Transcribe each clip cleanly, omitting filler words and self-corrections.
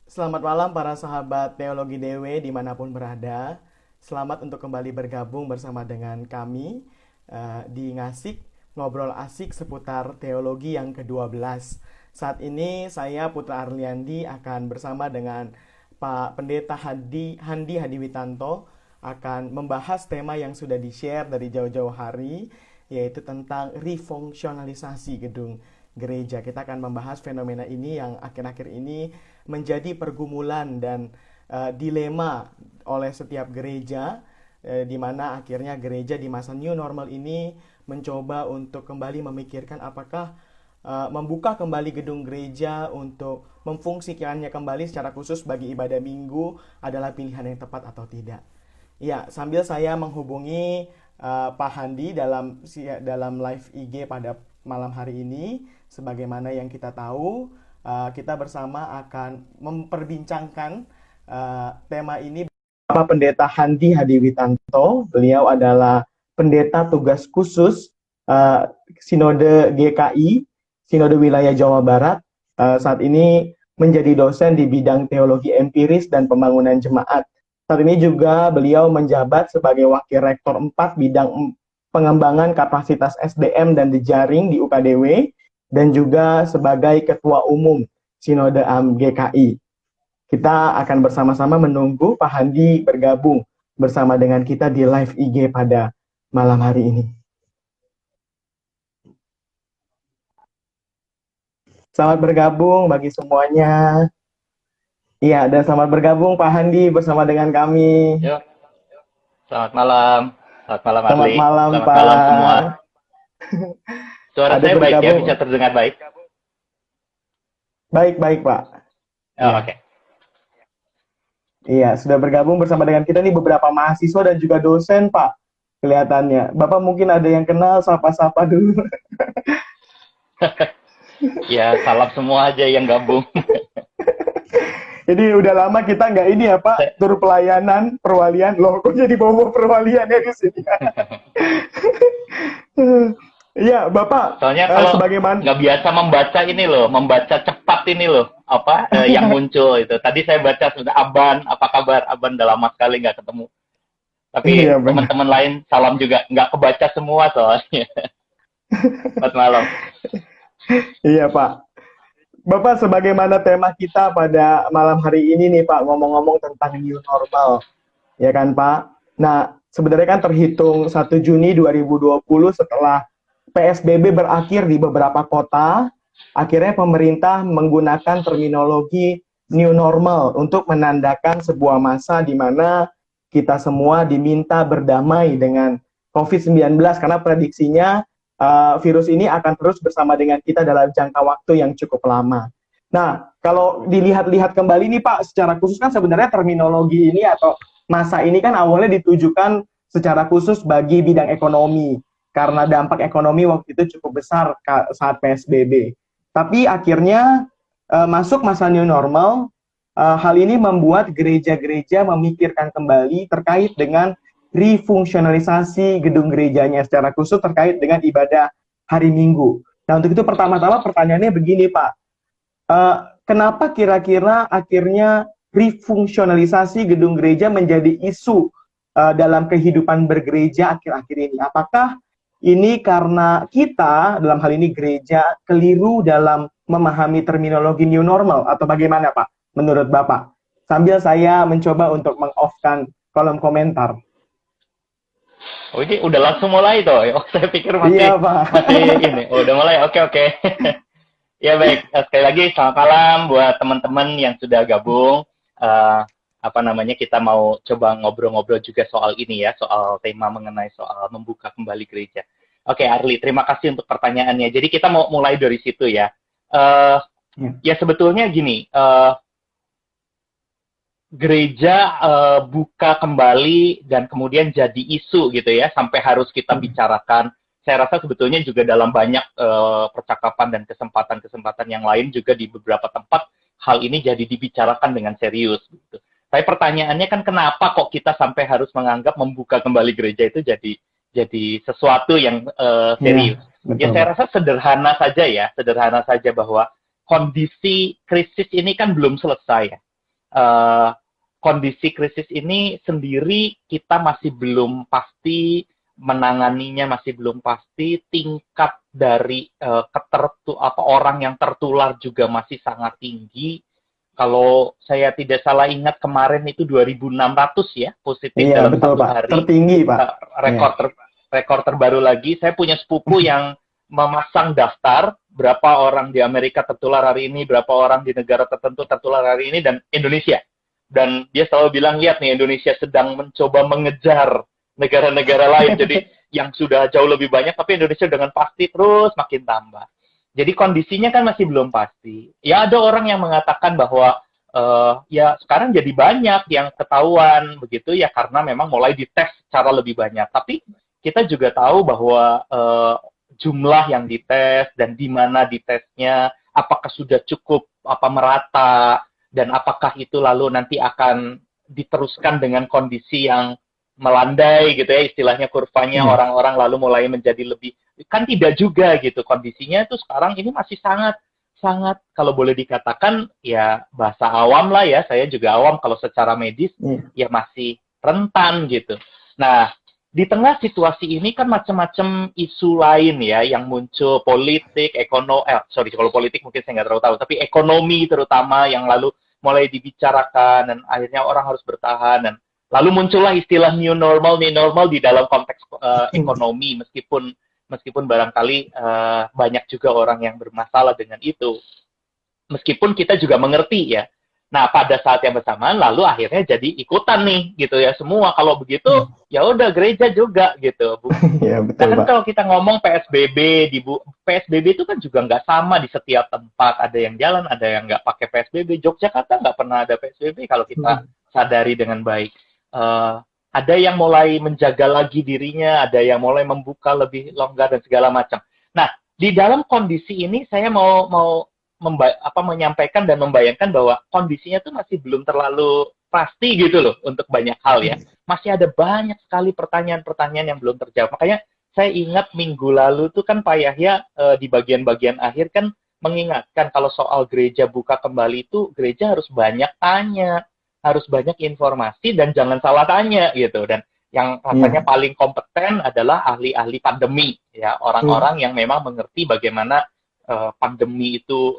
Selamat malam para sahabat Teologi DW dimanapun berada. Selamat untuk kembali bergabung bersama dengan kami di Ngasik, ngobrol asik seputar teologi yang ke-12. Saat ini saya Putra Arliandi akan bersama dengan Pak Pendeta Handi Hadiwitanto akan membahas tema yang sudah di-share dari jauh-jauh hari, yaitu tentang refungsionalisasi gedung gereja. Kita akan membahas fenomena ini yang akhir-akhir ini menjadi pergumulan dan dilema oleh setiap gereja, di mana akhirnya gereja di masa new normal ini mencoba untuk kembali memikirkan apakah membuka kembali gedung gereja untuk memfungsikannya kembali secara khusus bagi ibadah minggu adalah pilihan yang tepat atau tidak. Ya, sambil saya menghubungi Pak Handi dalam live IG pada malam hari ini, sebagaimana yang kita tahu, kita bersama akan memperbincangkan tema ini. Bapak Pendeta Handi Hadiwitanto, beliau adalah pendeta tugas khusus Sinode GKI, Sinode Wilayah Jawa Barat. Saat ini menjadi dosen di bidang teologi empiris dan pembangunan jemaat. Saat ini juga beliau menjabat sebagai Wakil Rektor 4 bidang pengembangan kapasitas SDM dan jejaring di UKDW, dan juga sebagai Ketua Umum Sinode AM GKI. Kita akan bersama-sama menunggu Pak Handi bergabung bersama dengan kita di live IG pada malam hari ini. Selamat bergabung bagi semuanya. Iya, dan selamat bergabung Pak Handi bersama dengan kami. Yuk, selamat malam. Selamat malam, Selamat Arli. malam Selamat malam semua. Pak. Suara Ada saya baik ya, bisa bergabung. terdengar baik? Baik-baik Pak. Oh, Iya. oke. Iya, sudah bergabung bersama dengan kita nih beberapa mahasiswa dan juga dosen, Pak. Kelihatannya. Bapak mungkin ada yang kenal, sapa-sapa dulu. Ya, salam semua aja yang gabung. Jadi udah lama kita nggak ini ya, Pak, Saya- tur pelayanan, perwalian. Loh, kok jadi bawa perwalian ya di sini? Iya, Bapak, Soalnya kalau sebagaimana... nggak biasa membaca ini loh, membaca cepat ini loh, apa yang muncul itu. Tadi saya baca sudah Aban, apa kabar? Aban udah lama sekali nggak ketemu. Tapi Iya, benar. teman-teman lain salam juga, nggak kebaca semua soalnya. Selamat malam. Iya, Pak. Bapak, sebagaimana tema kita pada malam hari ini nih, Pak, ngomong-ngomong tentang new normal. Ya kan Pak? Nah, sebenarnya kan terhitung 1 Juni 2020 setelah PSBB berakhir di beberapa kota, akhirnya pemerintah menggunakan terminologi new normal untuk menandakan sebuah masa di mana kita semua diminta berdamai dengan COVID-19 karena prediksinya virus ini akan terus bersama dengan kita dalam jangka waktu yang cukup lama. Nah, kalau dilihat-lihat kembali nih Pak, secara khusus kan sebenarnya terminologi ini atau masa ini kan awalnya ditujukan secara khusus bagi bidang ekonomi karena dampak ekonomi waktu itu cukup besar saat PSBB. Tapi akhirnya masuk masa new normal, hal ini membuat gereja-gereja memikirkan kembali terkait dengan refungsionalisasi gedung gerejanya secara khusus terkait dengan ibadah hari Minggu. Nah, untuk itu pertama-tama pertanyaannya begini, Pak. Kenapa kira-kira akhirnya refungsionalisasi gedung gereja menjadi isu dalam kehidupan bergereja akhir-akhir ini? Apakah ini karena kita, dalam hal ini gereja, keliru dalam memahami terminologi new normal atau bagaimana Pak, menurut Bapak? Sambil saya mencoba untuk meng-off-kan kolom komentar. Oh, ini udah langsung mulai toh. Oh, saya pikir Iya masih Pak. masih ini. Oh, udah mulai. Oke, oke. Ya baik, sekali lagi selamat malam buat teman-teman yang sudah gabung. Eh, apa namanya, kita mau coba ngobrol-ngobrol juga soal ini ya, soal tema mengenai soal membuka kembali gereja. Oke, Arli, terima kasih untuk pertanyaannya. Jadi kita mau mulai dari situ ya. Eh, Ya. ya sebetulnya gini, gereja buka kembali dan kemudian jadi isu gitu ya, sampai harus kita bicarakan. Saya rasa sebetulnya juga dalam banyak percakapan dan kesempatan-kesempatan yang lain juga di beberapa tempat hal ini jadi dibicarakan dengan serius gitu. Tapi pertanyaannya kan kenapa kok kita sampai harus menganggap membuka kembali gereja itu jadi sesuatu yang Iya, serius. Ya betul Pak. saya rasa sederhana saja bahwa kondisi krisis ini kan belum selesai ya. eh, kondisi krisis ini sendiri kita masih belum pasti menanganinya, masih belum pasti tingkat dari orang yang tertular juga masih sangat tinggi. Kalau saya tidak salah ingat kemarin itu 2.600 ya positif Iya, dalam betul, satu Pak. hari. Tertinggi, Pak. Eh, Iya. rekor rekor terbaru lagi. Saya punya sepupu yang memasang daftar berapa orang di Amerika tertular hari ini, berapa orang di negara tertentu tertular hari ini, dan Indonesia. Dan dia selalu bilang, lihat nih, Indonesia sedang mencoba mengejar negara-negara lain. Jadi yang sudah jauh lebih banyak, tapi Indonesia dengan pasti terus makin tambah. Jadi kondisinya kan masih belum pasti. Ya ada orang yang mengatakan bahwa ya sekarang jadi banyak yang ketahuan begitu ya karena memang mulai dites secara lebih banyak. Tapi kita juga tahu bahwa jumlah yang dites dan di mana ditesnya, apakah sudah cukup apa merata dan apakah itu lalu nanti akan diteruskan dengan kondisi yang melandai gitu ya istilahnya kurvanya Iya. orang-orang lalu mulai menjadi lebih kan tidak juga gitu kondisinya itu sekarang ini masih sangat sangat kalau boleh dikatakan ya bahasa awam lah ya saya juga awam kalau secara medis Iya. ya masih rentan gitu. Nah di tengah situasi ini kan macam-macam isu lain ya yang muncul politik sorry kalau politik mungkin saya nggak terlalu tahu tapi ekonomi terutama yang lalu mulai dibicarakan dan akhirnya orang harus bertahan dan lalu muncullah istilah new normal di dalam konteks ekonomi meskipun barangkali banyak juga orang yang bermasalah dengan itu. Meskipun kita juga mengerti ya. Nah, pada saat yang bersamaan lalu akhirnya jadi ikutan nih gitu ya semua. Kalau begitu ya udah gereja juga gitu. Iya, Nah betul, kan Pak. kalau kita ngomong PSBB itu kan juga nggak sama di setiap tempat. Ada yang jalan, ada yang nggak pakai PSBB. Yogyakarta nggak pernah ada PSBB kalau kita sadari dengan baik. Ada yang mulai menjaga lagi dirinya, ada yang mulai membuka lebih longgar dan segala macam. Nah, di dalam kondisi ini saya mau menyampaikan dan membayangkan bahwa kondisinya tuh masih belum terlalu pasti gitu loh untuk banyak hal ya. Masih ada banyak sekali pertanyaan-pertanyaan yang belum terjawab. Makanya saya ingat minggu lalu tuh kan Pak Yahya di bagian-bagian akhir kan mengingatkan kalau soal gereja buka kembali itu gereja harus banyak tanya, harus banyak informasi dan jangan salah tanya gitu. Dan yang rasanya paling kompeten adalah ahli-ahli pandemi ya, orang-orang yang memang mengerti bagaimana pandemi itu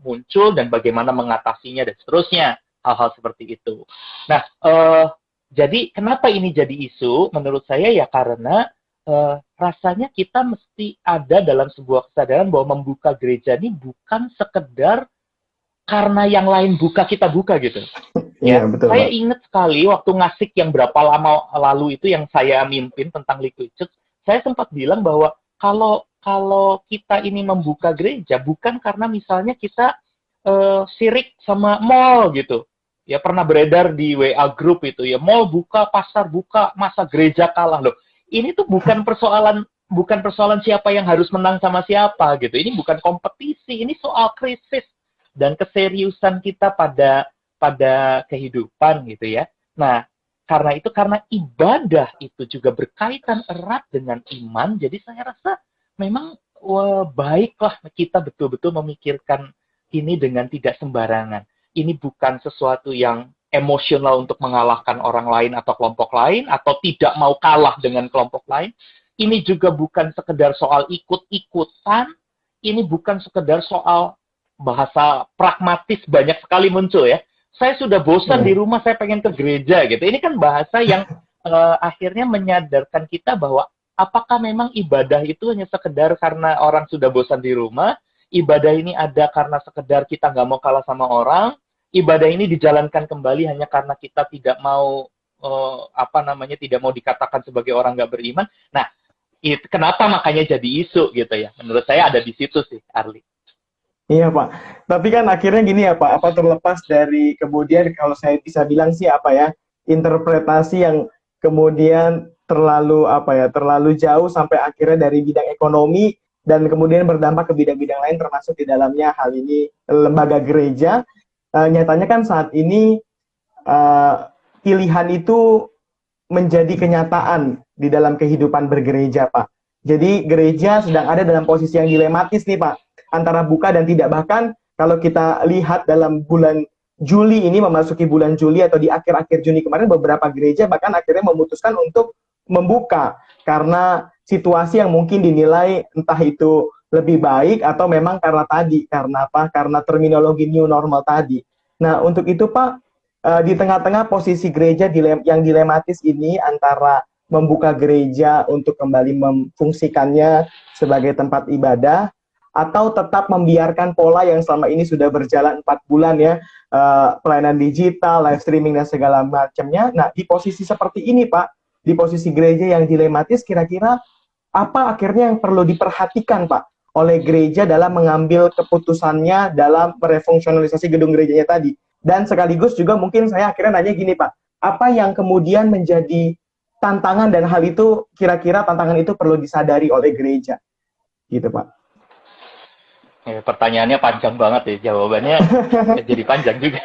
muncul dan bagaimana mengatasinya dan seterusnya, hal-hal seperti itu. Nah, jadi kenapa ini jadi isu? Menurut saya ya karena rasanya kita mesti ada dalam sebuah kesadaran bahwa membuka gereja ini bukan sekedar karena yang lain buka kita buka gitu. Iya, Ya, betul, saya Pak. ingat sekali waktu ngasik yang berapa lama lalu itu yang saya mimpin tentang Liquid Church, saya sempat bilang bahwa kalau kita ini membuka gereja bukan karena misalnya kita sirik sama mall gitu. Ya pernah beredar di WA group itu ya, mall buka, pasar buka, masa gereja kalah loh. Ini tuh bukan persoalan siapa yang harus menang sama siapa gitu. Ini bukan kompetisi, ini soal krisis dan keseriusan kita pada kehidupan gitu ya. Nah, karena ibadah itu juga berkaitan erat dengan iman, jadi saya rasa memang baiklah kita betul-betul memikirkan ini dengan tidak sembarangan. Ini bukan sesuatu yang emosional untuk mengalahkan orang lain atau kelompok lain, atau tidak mau kalah dengan kelompok lain. Ini juga bukan sekedar soal ikut-ikutan, ini bukan sekedar soal bahasa pragmatis banyak sekali muncul ya. Saya sudah bosan di rumah, saya pengen ke gereja gitu. Ini kan bahasa yang akhirnya menyadarkan kita bahwa apakah memang ibadah itu hanya sekedar karena orang sudah bosan di rumah, ibadah ini ada karena sekedar kita nggak mau kalah sama orang, ibadah ini dijalankan kembali hanya karena kita tidak mau tidak mau dikatakan sebagai orang nggak beriman. Nah, kenapa makanya jadi isu gitu ya? Menurut saya ada di situ sih, Arli. Iya, Pak. Tapi kan akhirnya gini ya, Pak, apa terlepas dari kemudian kalau saya bisa bilang sih apa ya, interpretasi yang kemudian terlalu jauh sampai akhirnya dari bidang ekonomi dan kemudian berdampak ke bidang-bidang lain termasuk di dalamnya hal ini lembaga gereja. Nyatanya kan saat ini pilihan itu menjadi kenyataan di dalam kehidupan bergereja, Pak. Jadi gereja sedang ada dalam posisi yang dilematis nih, Pak, antara buka dan tidak. Bahkan kalau kita lihat dalam bulan Juli ini memasuki bulan Juli atau di akhir-akhir Juni kemarin beberapa gereja bahkan akhirnya memutuskan untuk membuka karena situasi yang mungkin dinilai entah itu lebih baik atau memang karena apa? Karena terminologi new normal tadi. Nah, untuk itu Pak, di tengah-tengah posisi gereja yang dilematis ini antara membuka gereja untuk kembali memfungsikannya sebagai tempat ibadah atau tetap membiarkan pola yang selama ini sudah berjalan 4 bulan ya, pelayanan digital, live streaming dan segala macamnya. Nah, di posisi seperti ini Pak, di posisi gereja yang dilematis, kira-kira apa akhirnya yang perlu diperhatikan Pak oleh gereja dalam mengambil keputusannya dalam merefungsionalisasi gedung gerejanya tadi? Dan sekaligus juga mungkin saya akhirnya nanya gini Pak, apa yang kemudian menjadi tantangan dan hal itu kira-kira tantangan itu perlu disadari oleh gereja? Gitu Pak. Pertanyaannya panjang banget ya, jawabannya jadi panjang juga.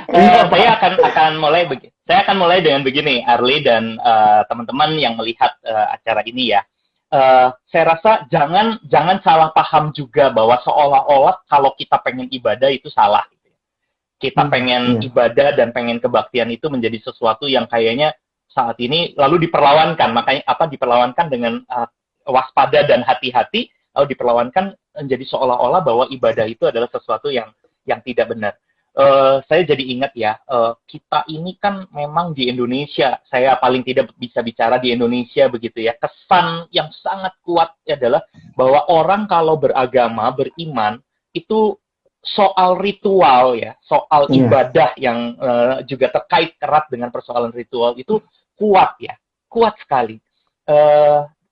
Iya, Pak. Saya akan mulai dengan begini, Arli dan teman-teman yang melihat acara ini ya. Saya rasa jangan salah paham juga bahwa seolah-olah kalau kita pengen ibadah itu salah. Kita pengen ibadah dan pengen kebaktian itu menjadi sesuatu yang kayaknya saat ini lalu diperlawankan. Makanya diperlawankan dengan waspada dan hati-hati, lalu diperlawankan menjadi seolah-olah bahwa ibadah itu adalah sesuatu yang tidak benar. Saya jadi ingat ya, kita ini kan memang di Indonesia, saya paling tidak bisa bicara di Indonesia begitu ya, kesan yang sangat kuat adalah bahwa orang kalau beragama, beriman, itu soal ritual ya, soal ibadah yang juga terkait erat dengan persoalan ritual itu kuat ya, kuat sekali.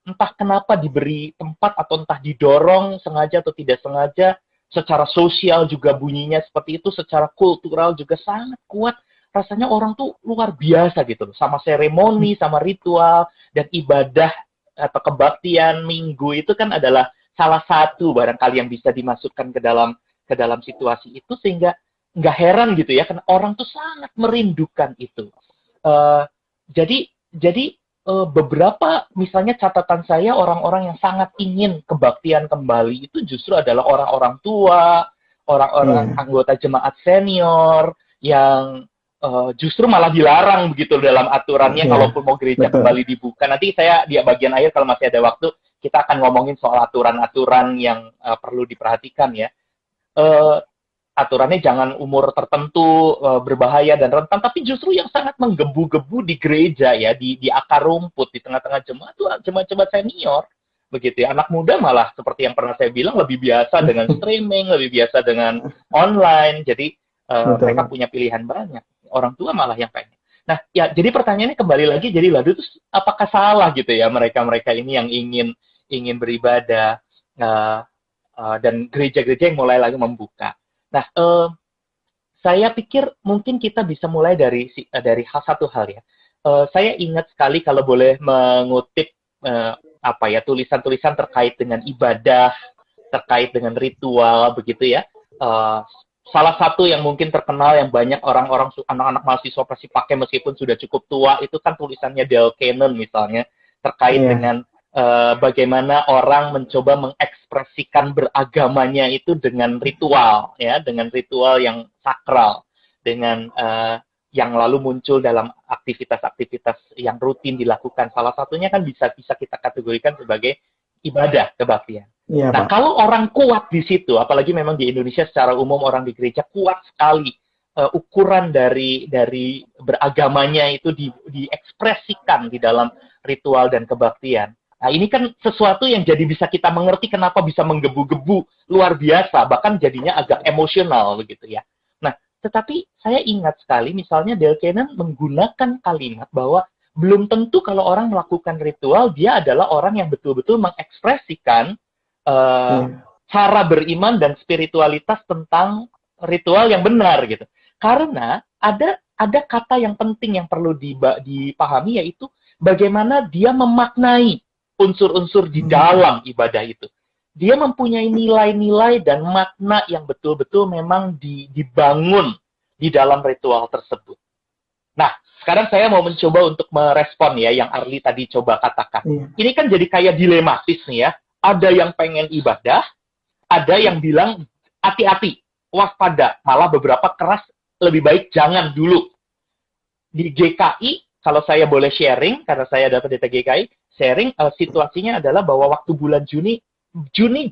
Entah kenapa diberi tempat atau entah didorong sengaja atau tidak sengaja, secara sosial juga bunyinya seperti itu, secara kultural juga sangat kuat. Rasanya orang tuh luar biasa gitu, sama seremoni, sama ritual, dan ibadah atau kebaktian minggu itu kan adalah salah satu barangkali yang bisa dimasukkan ke dalam situasi itu, sehingga nggak heran gitu ya, karena orang tuh sangat merindukan itu. Jadi beberapa misalnya catatan saya, orang-orang yang sangat ingin kebaktian kembali itu justru adalah orang-orang tua, orang-orang anggota jemaat senior yang justru malah dilarang begitu dalam aturannya kalaupun mau gereja kembali dibuka. Nanti saya di bagian akhir kalau masih ada waktu kita akan ngomongin soal aturan-aturan yang perlu diperhatikan ya. Aturannya jangan umur tertentu, berbahaya dan rentan, tapi justru yang sangat menggebu-gebu di gereja ya, di akar rumput, di tengah-tengah jemaat itu jemaat-jemaat senior, begitu ya. Anak muda malah seperti yang pernah saya bilang lebih biasa dengan streaming, lebih biasa dengan online, jadi mereka punya pilihan banyak. Orang tua malah yang pengen. Nah, ya jadi pertanyaannya kembali lagi, jadi lalu terus apakah salah gitu ya mereka-mereka ini yang ingin beribadah dan gereja-gereja yang mulai lagi membuka. Nah, saya pikir mungkin kita bisa mulai dari satu hal ya. Saya ingat sekali kalau boleh mengutip tulisan-tulisan terkait dengan ibadah, terkait dengan ritual begitu ya. Salah satu yang mungkin terkenal yang banyak orang-orang anak-anak mahasiswa pasti pakai meskipun sudah cukup tua itu kan tulisannya Dale Cannon misalnya terkait dengan bagaimana orang mencoba mengekspresikan beragamanya itu dengan ritual, ya, dengan ritual yang sakral, dengan yang lalu muncul dalam aktivitas-aktivitas yang rutin dilakukan. Salah satunya kan bisa kita kategorikan sebagai ibadah kebaktian. Ya, nah, Pak. kalau orang kuat di situ, apalagi memang di Indonesia secara umum orang di gereja kuat sekali. Ukuran dari beragamanya itu diekspresikan di dalam ritual dan kebaktian. Nah, ini kan sesuatu yang jadi bisa kita mengerti kenapa bisa menggebu-gebu luar biasa, bahkan jadinya agak emosional begitu ya. Nah, tetapi saya ingat sekali misalnya Dale Cannon menggunakan kalimat bahwa belum tentu kalau orang melakukan ritual dia adalah orang yang betul-betul mengekspresikan cara beriman dan spiritualitas tentang ritual yang benar gitu. Karena ada kata yang penting yang perlu dipahami, yaitu bagaimana dia memaknai unsur-unsur di dalam ibadah itu. Dia mempunyai nilai-nilai dan makna yang betul-betul memang dibangun di dalam ritual tersebut. Nah, sekarang saya mau mencoba untuk merespon ya yang Arli tadi coba katakan. Ini kan jadi kayak dilematis nih ya. Ada yang pengen ibadah, ada yang bilang hati-hati, waspada, malah beberapa keras lebih baik jangan dulu. Di GKI, kalau saya boleh sharing, karena saya dapat data GKI, sharing situasinya adalah bahwa waktu bulan Juni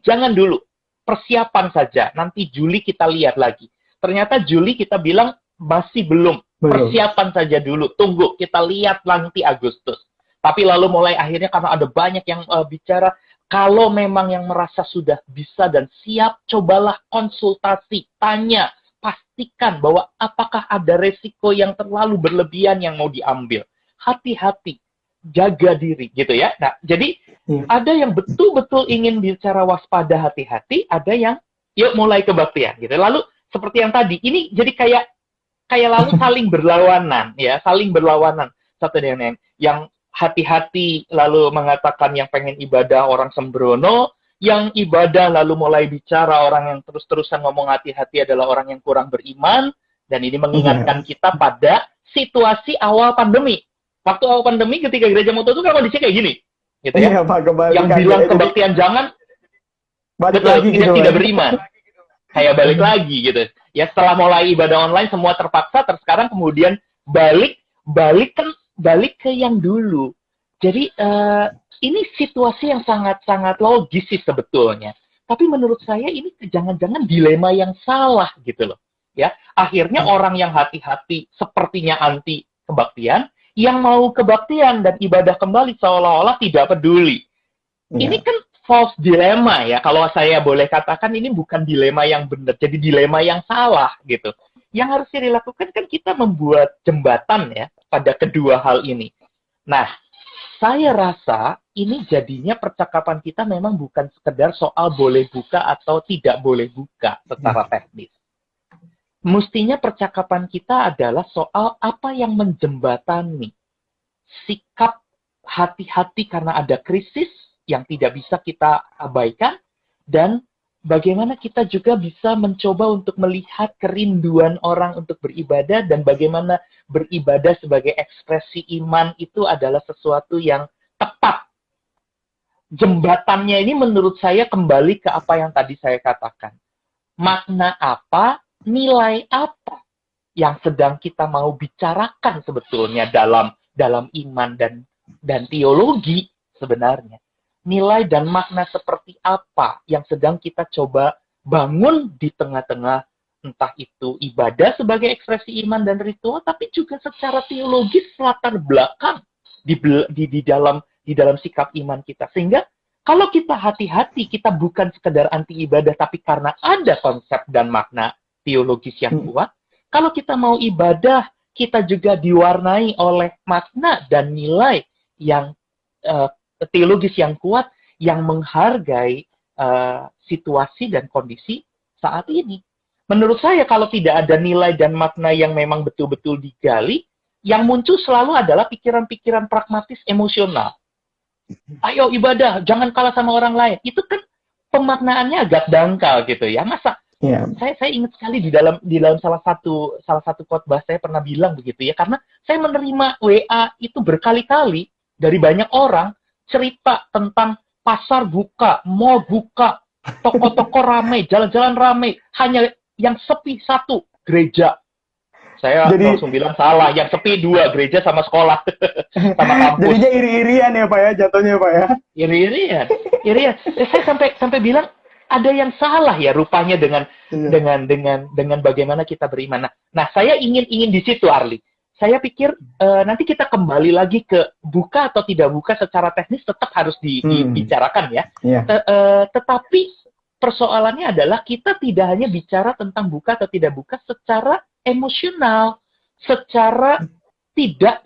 jangan dulu. Persiapan saja. Nanti Juli kita lihat lagi. Ternyata Juli kita bilang masih belum. Persiapan saja dulu. Tunggu, kita lihat nanti Agustus. Tapi lalu mulai akhirnya karena ada banyak yang bicara, kalau memang yang merasa sudah bisa dan siap, cobalah konsultasi, tanya, pastikan bahwa apakah ada resiko yang terlalu berlebihan yang mau diambil. Hati-hati, jaga diri, gitu ya. Nah, jadi ada yang betul-betul ingin bicara waspada, hati-hati, ada yang yuk mulai kebaktian, gitu. Lalu seperti yang tadi, ini jadi kayak lalu saling berlawanan, ya, saling berlawanan satu dengan yang hati-hati lalu mengatakan yang pengen ibadah orang sembrono, yang ibadah lalu mulai bicara orang yang terus-terusan ngomong hati-hati adalah orang yang kurang beriman, dan ini mengingatkan kita pada situasi awal pandemi. Waktu awal pandemi ketika gereja Moto itu kan kondisinya kayak gini, gitu ya. Pak, yang bilang kebaktian jangan, betul, tidak beriman. Kayak balik lagi gitu. Ya setelah mulai ibadah online semua terpaksa, terus sekarang kemudian balik ke yang dulu. Jadi ini situasi yang sangat-sangat logis sih sebetulnya. Tapi menurut saya ini jangan-jangan dilema yang salah gitu loh. Ya, akhirnya orang yang hati-hati sepertinya anti kebaktian, yang mau kebaktian dan ibadah kembali seolah-olah tidak peduli. Ini kan false dilema ya. Kalau saya boleh katakan ini bukan dilema yang benar, jadi dilema yang salah gitu. Yang harus dilakukan kan kita membuat jembatan ya pada kedua hal ini. Nah, saya rasa ini jadinya percakapan kita memang bukan sekedar soal boleh buka atau tidak boleh buka secara teknis. Mestinya percakapan kita adalah soal apa yang menjembatani sikap hati-hati karena ada krisis yang tidak bisa kita abaikan, dan bagaimana kita juga bisa mencoba untuk melihat kerinduan orang untuk beribadah, dan bagaimana beribadah sebagai ekspresi iman itu adalah sesuatu yang tepat. Jembatannya ini menurut saya kembali ke apa yang tadi saya katakan. Makna apa, nilai apa yang sedang kita mau bicarakan sebetulnya dalam iman dan teologi sebenarnya. Nilai dan makna seperti apa yang sedang kita coba bangun di tengah-tengah, entah itu ibadah sebagai ekspresi iman dan ritual, tapi juga secara teologis latar belakang di dalam sikap iman kita. Sehingga kalau kita hati-hati, kita bukan sekedar anti ibadah, tapi karena ada konsep dan makna teologis yang kuat. Kalau kita mau ibadah, kita juga diwarnai oleh makna dan nilai yang teologis yang kuat, yang menghargai situasi dan kondisi saat ini. Menurut saya kalau tidak ada nilai dan makna yang memang betul-betul digali, yang muncul selalu adalah pikiran-pikiran pragmatis emosional. Ayo ibadah, jangan kalah sama orang lain. Itu kan pemaknaannya agak dangkal gitu ya. Masa saya ingat sekali di dalam salah satu khotbah saya pernah bilang begitu ya, karena saya menerima WA itu berkali-kali dari banyak orang cerita tentang pasar buka, mall buka, toko-toko ramai, jalan-jalan ramai, hanya yang sepi satu, gereja. Saya langsung bilang salah, yang sepi dua, gereja sama sekolah, sama kampus. Jadinya iri-irian ya Pak ya, jatuhnya Pak ya. Iri-irian. Saya sampai bilang ada yang salah ya rupanya dengan bagaimana kita beriman. Nah, saya ingin di situ Arli. Saya pikir nanti kita kembali lagi ke buka atau tidak buka secara teknis tetap harus dibicarakan ya. Tetapi persoalannya adalah kita tidak hanya bicara tentang buka atau tidak buka secara emosional, secara tidak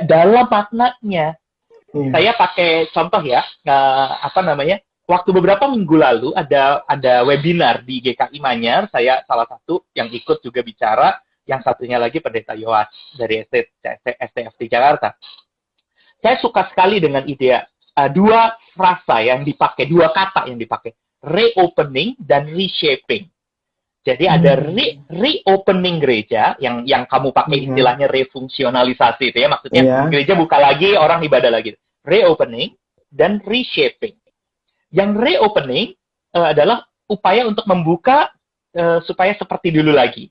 dalam maknanya. Saya pakai contoh ya, waktu beberapa minggu lalu ada webinar di GKI Manyar, saya salah satu yang ikut juga bicara. Yang satunya lagi Pendeta Yoas dari STFT Jakarta. Saya suka sekali dengan ide dua frasa yang dipakai, dua kata yang dipakai, reopening dan reshaping. Jadi ada reopening gereja yang kamu pakai istilahnya refungsionalisasi itu ya, maksudnya gereja buka lagi, orang ibadah lagi. Reopening dan reshaping. Yang reopening adalah upaya untuk membuka supaya seperti dulu lagi.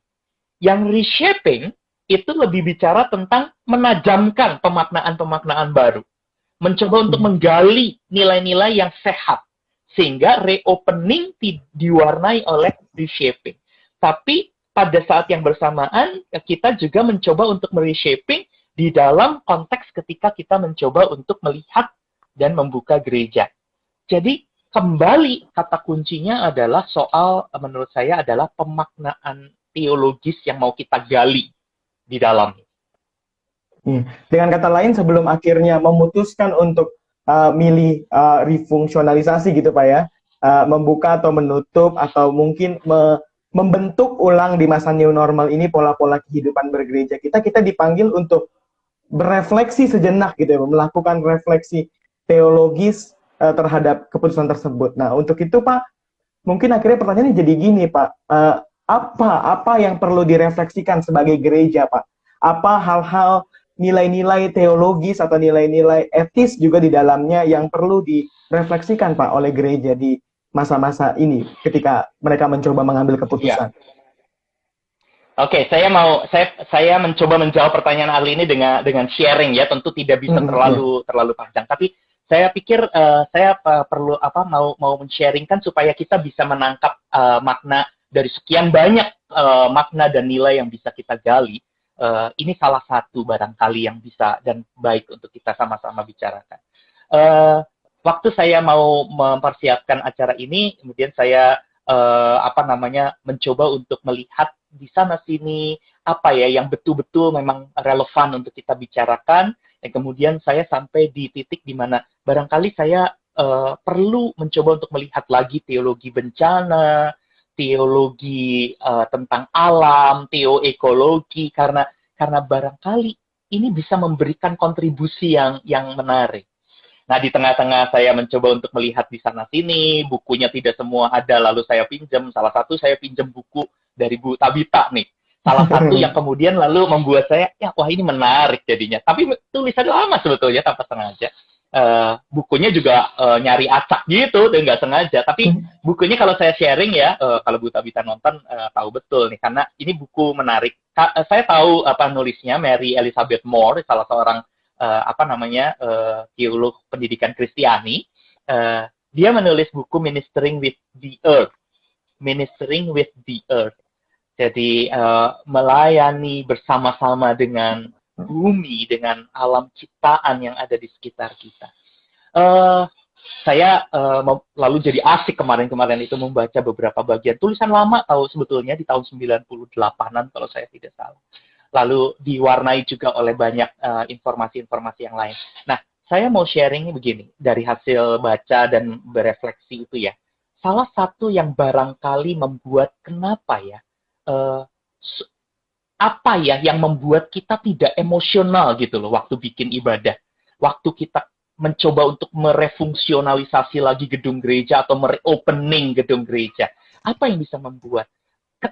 Yang reshaping itu lebih bicara tentang menajamkan pemaknaan-pemaknaan baru. Mencoba untuk menggali nilai-nilai yang sehat. Sehingga reopening diwarnai oleh reshaping. Tapi pada saat yang bersamaan, kita juga mencoba untuk mereshaping di dalam konteks ketika kita mencoba untuk melihat dan membuka gereja. Jadi, kembali kata kuncinya adalah soal, menurut saya, adalah pemaknaan teologis yang mau kita gali di dalam. Dengan kata lain, sebelum akhirnya memutuskan untuk milih refungsionalisasi gitu Pak ya, membuka atau menutup atau mungkin membentuk ulang di masa new normal ini pola-pola kehidupan bergereja kita dipanggil untuk berefleksi sejenak gitu ya, melakukan refleksi teologis terhadap keputusan tersebut. Nah, untuk itu Pak, mungkin akhirnya pertanyaannya jadi gini Pak, apa yang perlu direfleksikan sebagai gereja Pak? Apa hal-hal nilai-nilai teologis atau nilai-nilai etis juga di dalamnya yang perlu direfleksikan Pak oleh gereja di masa-masa ini ketika mereka mencoba mengambil keputusan? Ya. Oke, saya mencoba menjawab pertanyaan Ali ini dengan sharing ya, tentu tidak bisa terlalu panjang. Tapi saya pikir saya perlu mau men-sharingkan supaya kita bisa menangkap makna dari sekian banyak makna dan nilai yang bisa kita gali. Ini salah satu barangkali yang bisa dan baik untuk kita sama-sama bicarakan. Waktu saya mau mempersiapkan acara ini, kemudian saya mencoba untuk melihat di sana sini apa ya yang betul-betul memang relevan untuk kita bicarakan, dan kemudian saya sampai di titik di mana barangkali saya perlu mencoba untuk melihat lagi teologi bencana, teologi tentang alam, teoekologi, karena barangkali ini bisa memberikan kontribusi yang menarik. Nah, di tengah-tengah saya mencoba untuk melihat di sana-sini, bukunya tidak semua ada, lalu saya pinjam. Salah satu saya pinjam buku dari Bu Tabita nih. Salah satu yang kemudian lalu membuat saya, ya wah ini menarik jadinya. Tapi tulisannya lama sebetulnya, tanpa sengaja. Bukunya juga nyari acak gitu, dan nggak sengaja. Tapi bukunya kalau saya sharing ya, kalau Bu Tabita nonton, tahu betul nih. Karena ini buku menarik. Saya tahu nulisnya, Mary Elizabeth Moore, salah seorang teolog pendidikan Kristiani, dia menulis buku Ministering with the Earth. Jadi melayani bersama-sama dengan bumi, dengan alam ciptaan yang ada di sekitar kita. Saya lalu jadi asik kemarin-kemarin itu membaca beberapa bagian tulisan lama, tahu sebetulnya di tahun 98-an kalau saya tidak salah. Lalu diwarnai juga oleh banyak informasi-informasi yang lain. Nah, saya mau sharing begini, dari hasil baca dan berefleksi itu ya. Salah satu yang barangkali membuat kenapa ya, apa ya yang membuat kita tidak emosional gitu loh waktu bikin ibadah. Waktu kita mencoba untuk merefungsionalisasi lagi gedung gereja atau mereopening gedung gereja. Apa yang bisa membuat?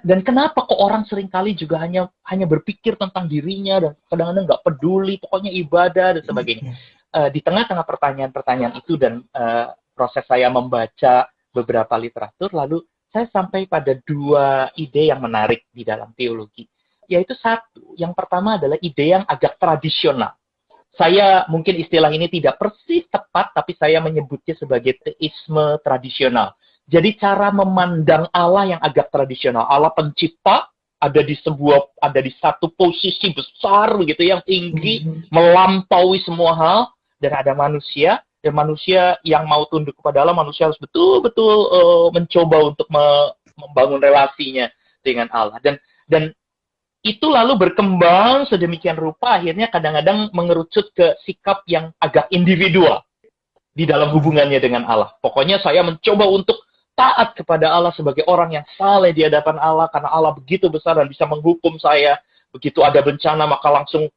Dan kenapa kok orang seringkali juga hanya berpikir tentang dirinya dan kadang-kadang nggak peduli, pokoknya ibadah dan sebagainya. Di tengah-tengah pertanyaan-pertanyaan itu dan proses saya membaca beberapa literatur, lalu saya sampai pada dua ide yang menarik di dalam teologi. Yaitu satu, yang pertama adalah ide yang agak tradisional. Saya mungkin istilah ini tidak persis tepat, tapi saya menyebutnya sebagai teisme tradisional. Jadi cara memandang Allah yang agak tradisional. Allah pencipta, ada di satu posisi besar begitu yang tinggi, melampaui semua hal, dan ada manusia, dan manusia yang mau tunduk kepada Allah, manusia harus betul-betul mencoba untuk membangun relasinya dengan Allah. Dan itu lalu berkembang sedemikian rupa, akhirnya kadang-kadang mengerucut ke sikap yang agak individual di dalam hubungannya dengan Allah. Pokoknya saya mencoba untuk taat kepada Allah sebagai orang yang saleh di hadapan Allah, karena Allah begitu besar dan bisa menghukum saya. Begitu ada bencana, maka langsung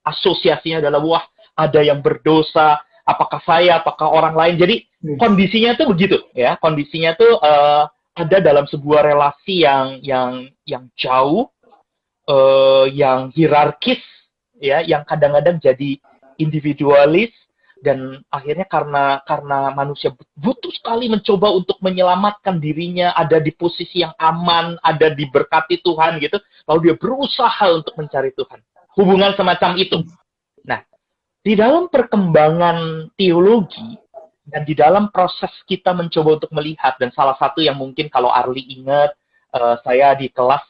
asosiasinya adalah, wah, ada yang berdosa, apakah saya, apakah orang lain. Jadi kondisinya tuh begitu, ya. Kondisinya tuh ada dalam sebuah relasi yang jauh, yang hierarkis, ya, yang kadang-kadang jadi individualis, Dan akhirnya karena manusia butuh sekali mencoba untuk menyelamatkan dirinya, ada di posisi yang aman, ada diberkati Tuhan gitu, lalu dia berusaha untuk mencari Tuhan. Hubungan semacam itu. Nah, di dalam perkembangan teologi dan di dalam proses kita mencoba untuk melihat, dan salah satu yang mungkin kalau Arli ingat, saya di kelas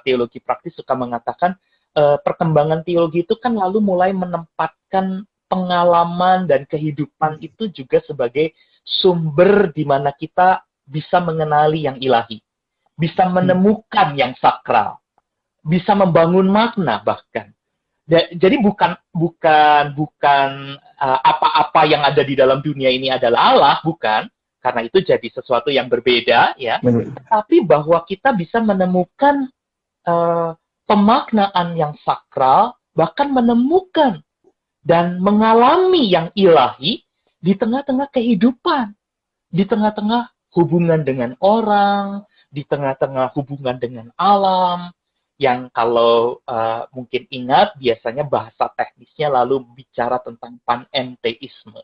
teologi praktis suka mengatakan perkembangan teologi itu kan lalu mulai menempatkan pengalaman dan kehidupan itu juga sebagai sumber di mana kita bisa mengenali yang ilahi, bisa menemukan yang sakral, bisa membangun makna bahkan. Jadi bukan apa-apa yang ada di dalam dunia ini adalah Allah, bukan, karena itu jadi sesuatu yang berbeda, ya. Tapi bahwa kita bisa menemukan pemaknaan yang sakral, bahkan menemukan dan mengalami yang ilahi di tengah-tengah kehidupan, di tengah-tengah hubungan dengan orang, di tengah-tengah hubungan dengan alam, yang kalau mungkin ingat, biasanya bahasa teknisnya lalu bicara tentang panenteisme.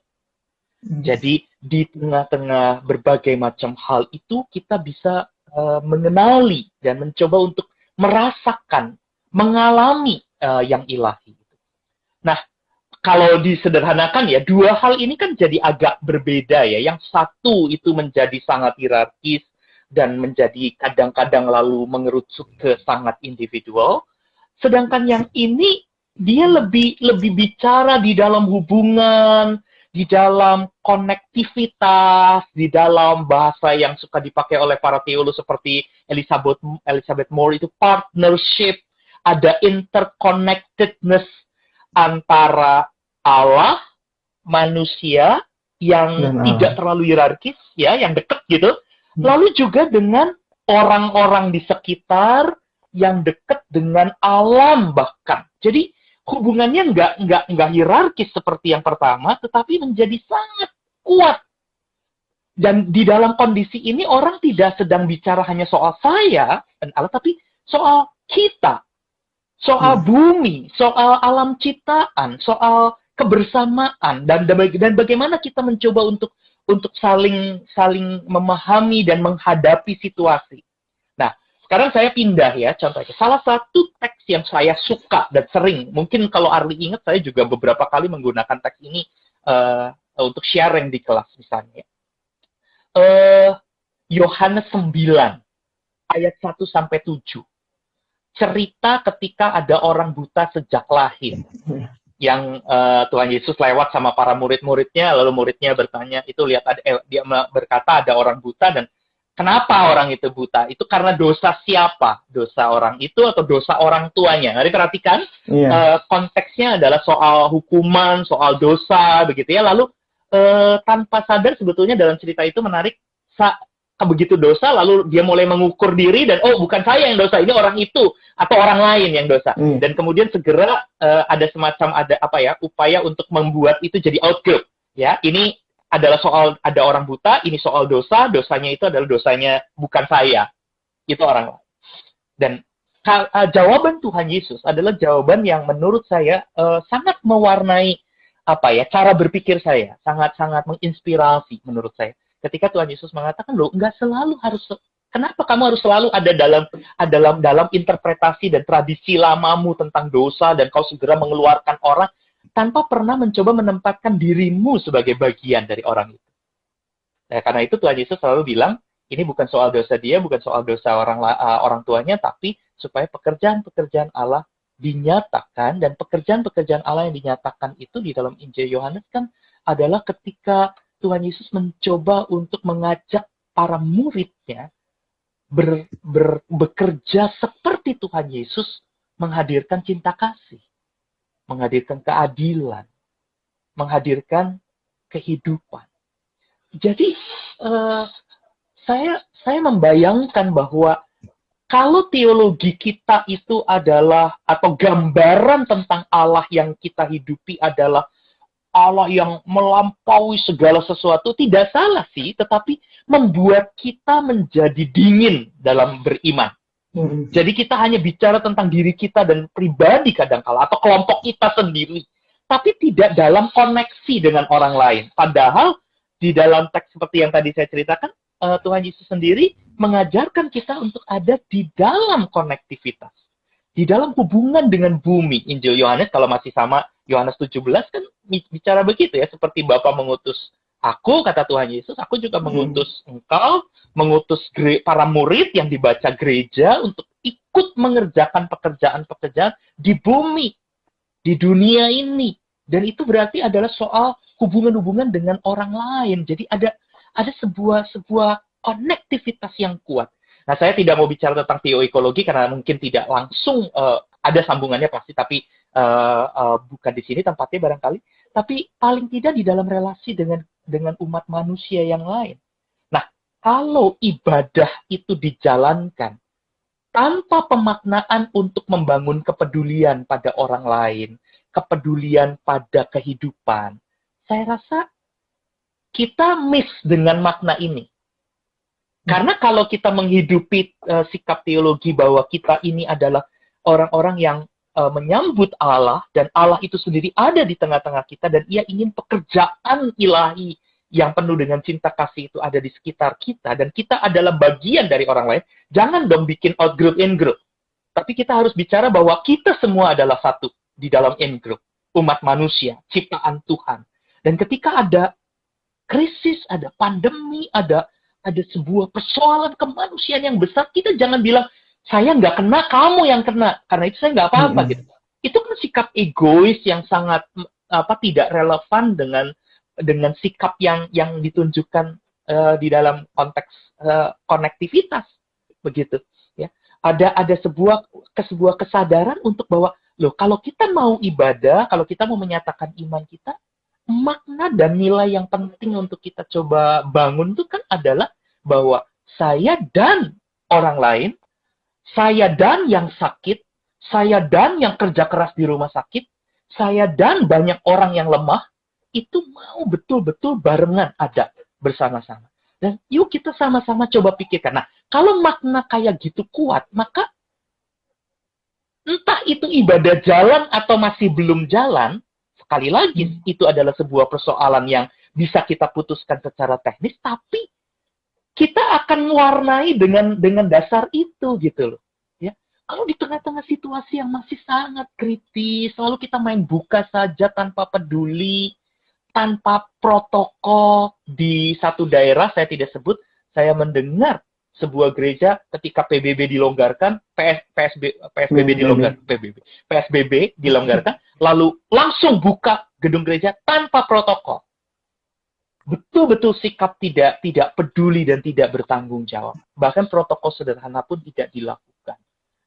Jadi di tengah-tengah berbagai macam hal itu, kita bisa mengenali dan mencoba untuk merasakan, mengalami yang ilahi. Nah, kalau disederhanakan ya, dua hal ini kan jadi agak berbeda ya. Yang satu itu menjadi sangat hierarkis dan menjadi kadang-kadang lalu mengerucut ke sangat individual. Sedangkan yang ini dia lebih bicara di dalam hubungan, di dalam konektivitas, di dalam bahasa yang suka dipakai oleh para teolog seperti Elizabeth Moore itu partnership, ada interconnectedness antara Allah, manusia yang tidak terlalu hierarkis, ya, yang dekat gitu. Lalu juga dengan orang-orang di sekitar yang dekat dengan alam bahkan. Jadi hubungannya nggak hierarkis seperti yang pertama, tetapi menjadi sangat kuat. Dan di dalam kondisi ini orang tidak sedang bicara hanya soal saya dan Allah, tapi soal kita, soal bumi, soal alam ciptaan, soal kebersamaan, dan bagaimana kita mencoba untuk saling memahami dan menghadapi situasi. Nah, sekarang saya pindah ya, contohnya. Salah satu teks yang saya suka dan sering, mungkin kalau Arli ingat, saya juga beberapa kali menggunakan teks ini untuk sharing di kelas misalnya. Yohanes 9, ayat 1-7. Cerita ketika ada orang buta sejak lahir. Yang Tuhan Yesus lewat sama para murid-muridnya, lalu muridnya bertanya, itu lihat dia berkata ada orang buta, dan kenapa orang itu buta? Itu karena dosa siapa? Dosa orang itu atau dosa orang tuanya? Mari perhatikan, konteksnya adalah soal hukuman, soal dosa, begitu ya. Lalu tanpa sadar sebetulnya dalam cerita itu menarik, begitu dosa, lalu dia mulai mengukur diri dan bukan saya yang dosa, ini orang itu atau orang lain yang dosa. Dan kemudian segera ada upaya untuk membuat itu jadi outgroup. Ya, ini adalah soal ada orang buta, ini soal dosa, dosanya itu adalah dosanya bukan saya, itu orang lain. Dan jawaban Tuhan Yesus adalah jawaban yang menurut saya sangat mewarnai cara berpikir saya, sangat menginspirasi menurut saya. Ketika Tuhan Yesus mengatakan, loh, nggak selalu harus, kenapa kamu harus selalu ada dalam interpretasi dan tradisi lamamu tentang dosa, dan kau segera mengeluarkan orang, tanpa pernah mencoba menempatkan dirimu sebagai bagian dari orang itu. Nah, karena itu Tuhan Yesus selalu bilang, ini bukan soal dosa dia, bukan soal dosa orang tuanya, tapi supaya pekerjaan-pekerjaan Allah dinyatakan, dan pekerjaan-pekerjaan Allah yang dinyatakan itu di dalam Injil Yohanes kan adalah ketika Tuhan Yesus mencoba untuk mengajak para muridnya bekerja seperti Tuhan Yesus menghadirkan cinta kasih, menghadirkan keadilan, menghadirkan kehidupan. Jadi saya membayangkan bahwa kalau teologi kita itu adalah, atau gambaran tentang Allah yang kita hidupi adalah Allah yang melampaui segala sesuatu, tidak salah sih, tetapi membuat kita menjadi dingin dalam beriman. Jadi kita hanya bicara tentang diri kita dan pribadi kadangkala, atau kelompok kita sendiri. tapi tidak dalam koneksi dengan orang lain. Padahal di dalam teks seperti yang tadi saya ceritakan, Tuhan Yesus sendiri mengajarkan kita untuk ada di dalam konektivitas, di dalam hubungan dengan bumi. Injil Yohanes kalau masih sama Yohanes 17 kan bicara begitu ya, seperti Bapa mengutus aku, kata Tuhan Yesus, aku juga mengutus engkau, mengutus para murid yang dibaca gereja untuk ikut mengerjakan pekerjaan-pekerjaan di bumi, di dunia ini. Dan itu berarti adalah soal hubungan-hubungan dengan orang lain. Jadi ada sebuah konektivitas yang kuat. Nah, saya tidak mau bicara tentang teoikologi karena mungkin tidak langsung ada sambungannya pasti, tapi bukan di sini tempatnya barangkali. Tapi paling tidak di dalam relasi dengan umat manusia yang lain. Nah, kalau ibadah itu dijalankan tanpa pemaknaan untuk membangun kepedulian pada orang lain, kepedulian pada kehidupan, saya rasa kita miss dengan makna ini. Karena kalau kita menghidupi sikap teologi bahwa kita ini adalah orang-orang yang menyambut Allah, dan Allah itu sendiri ada di tengah-tengah kita, dan ia ingin pekerjaan ilahi yang penuh dengan cinta kasih itu ada di sekitar kita, dan kita adalah bagian dari orang lain, jangan dong bikin out group, in group. Tapi kita harus bicara bahwa kita semua adalah satu di dalam in group, umat manusia, ciptaan Tuhan. Dan ketika ada krisis, ada pandemi, ada sebuah persoalan kemanusiaan yang besar, kita jangan bilang, saya nggak kena, kamu yang kena. Karena itu saya nggak apa-apa. Gitu. Itu kan sikap egois yang sangat tidak relevan dengan sikap yang ditunjukkan di dalam konteks konektivitas. Begitu. Ya. Ada sebuah kesadaran untuk bahwa, loh, kalau kita mau ibadah, kalau kita mau menyatakan iman kita, makna dan nilai yang penting untuk kita coba bangun itu kan adalah bahwa saya dan orang lain, saya dan yang sakit, saya dan yang kerja keras di rumah sakit, saya dan banyak orang yang lemah, itu mau betul-betul barengan ada bersama-sama. Dan yuk kita sama-sama coba pikirkan. Nah, kalau makna kayak gitu kuat, maka entah itu ibadah jalan atau masih belum jalan, sekali lagi, itu adalah sebuah persoalan yang bisa kita putuskan secara teknis, tapi kita akan mewarnai dengan dasar itu, gitu loh. Ya. Kalau di tengah-tengah situasi yang masih sangat kritis, lalu kita main buka saja tanpa peduli, tanpa protokol di satu daerah, saya tidak sebut, saya mendengar sebuah gereja ketika PSBB dilonggarkan, lalu langsung buka gedung gereja tanpa protokol. Betul-betul sikap tidak peduli dan tidak bertanggung jawab. Bahkan protokol sederhana pun tidak dilakukan.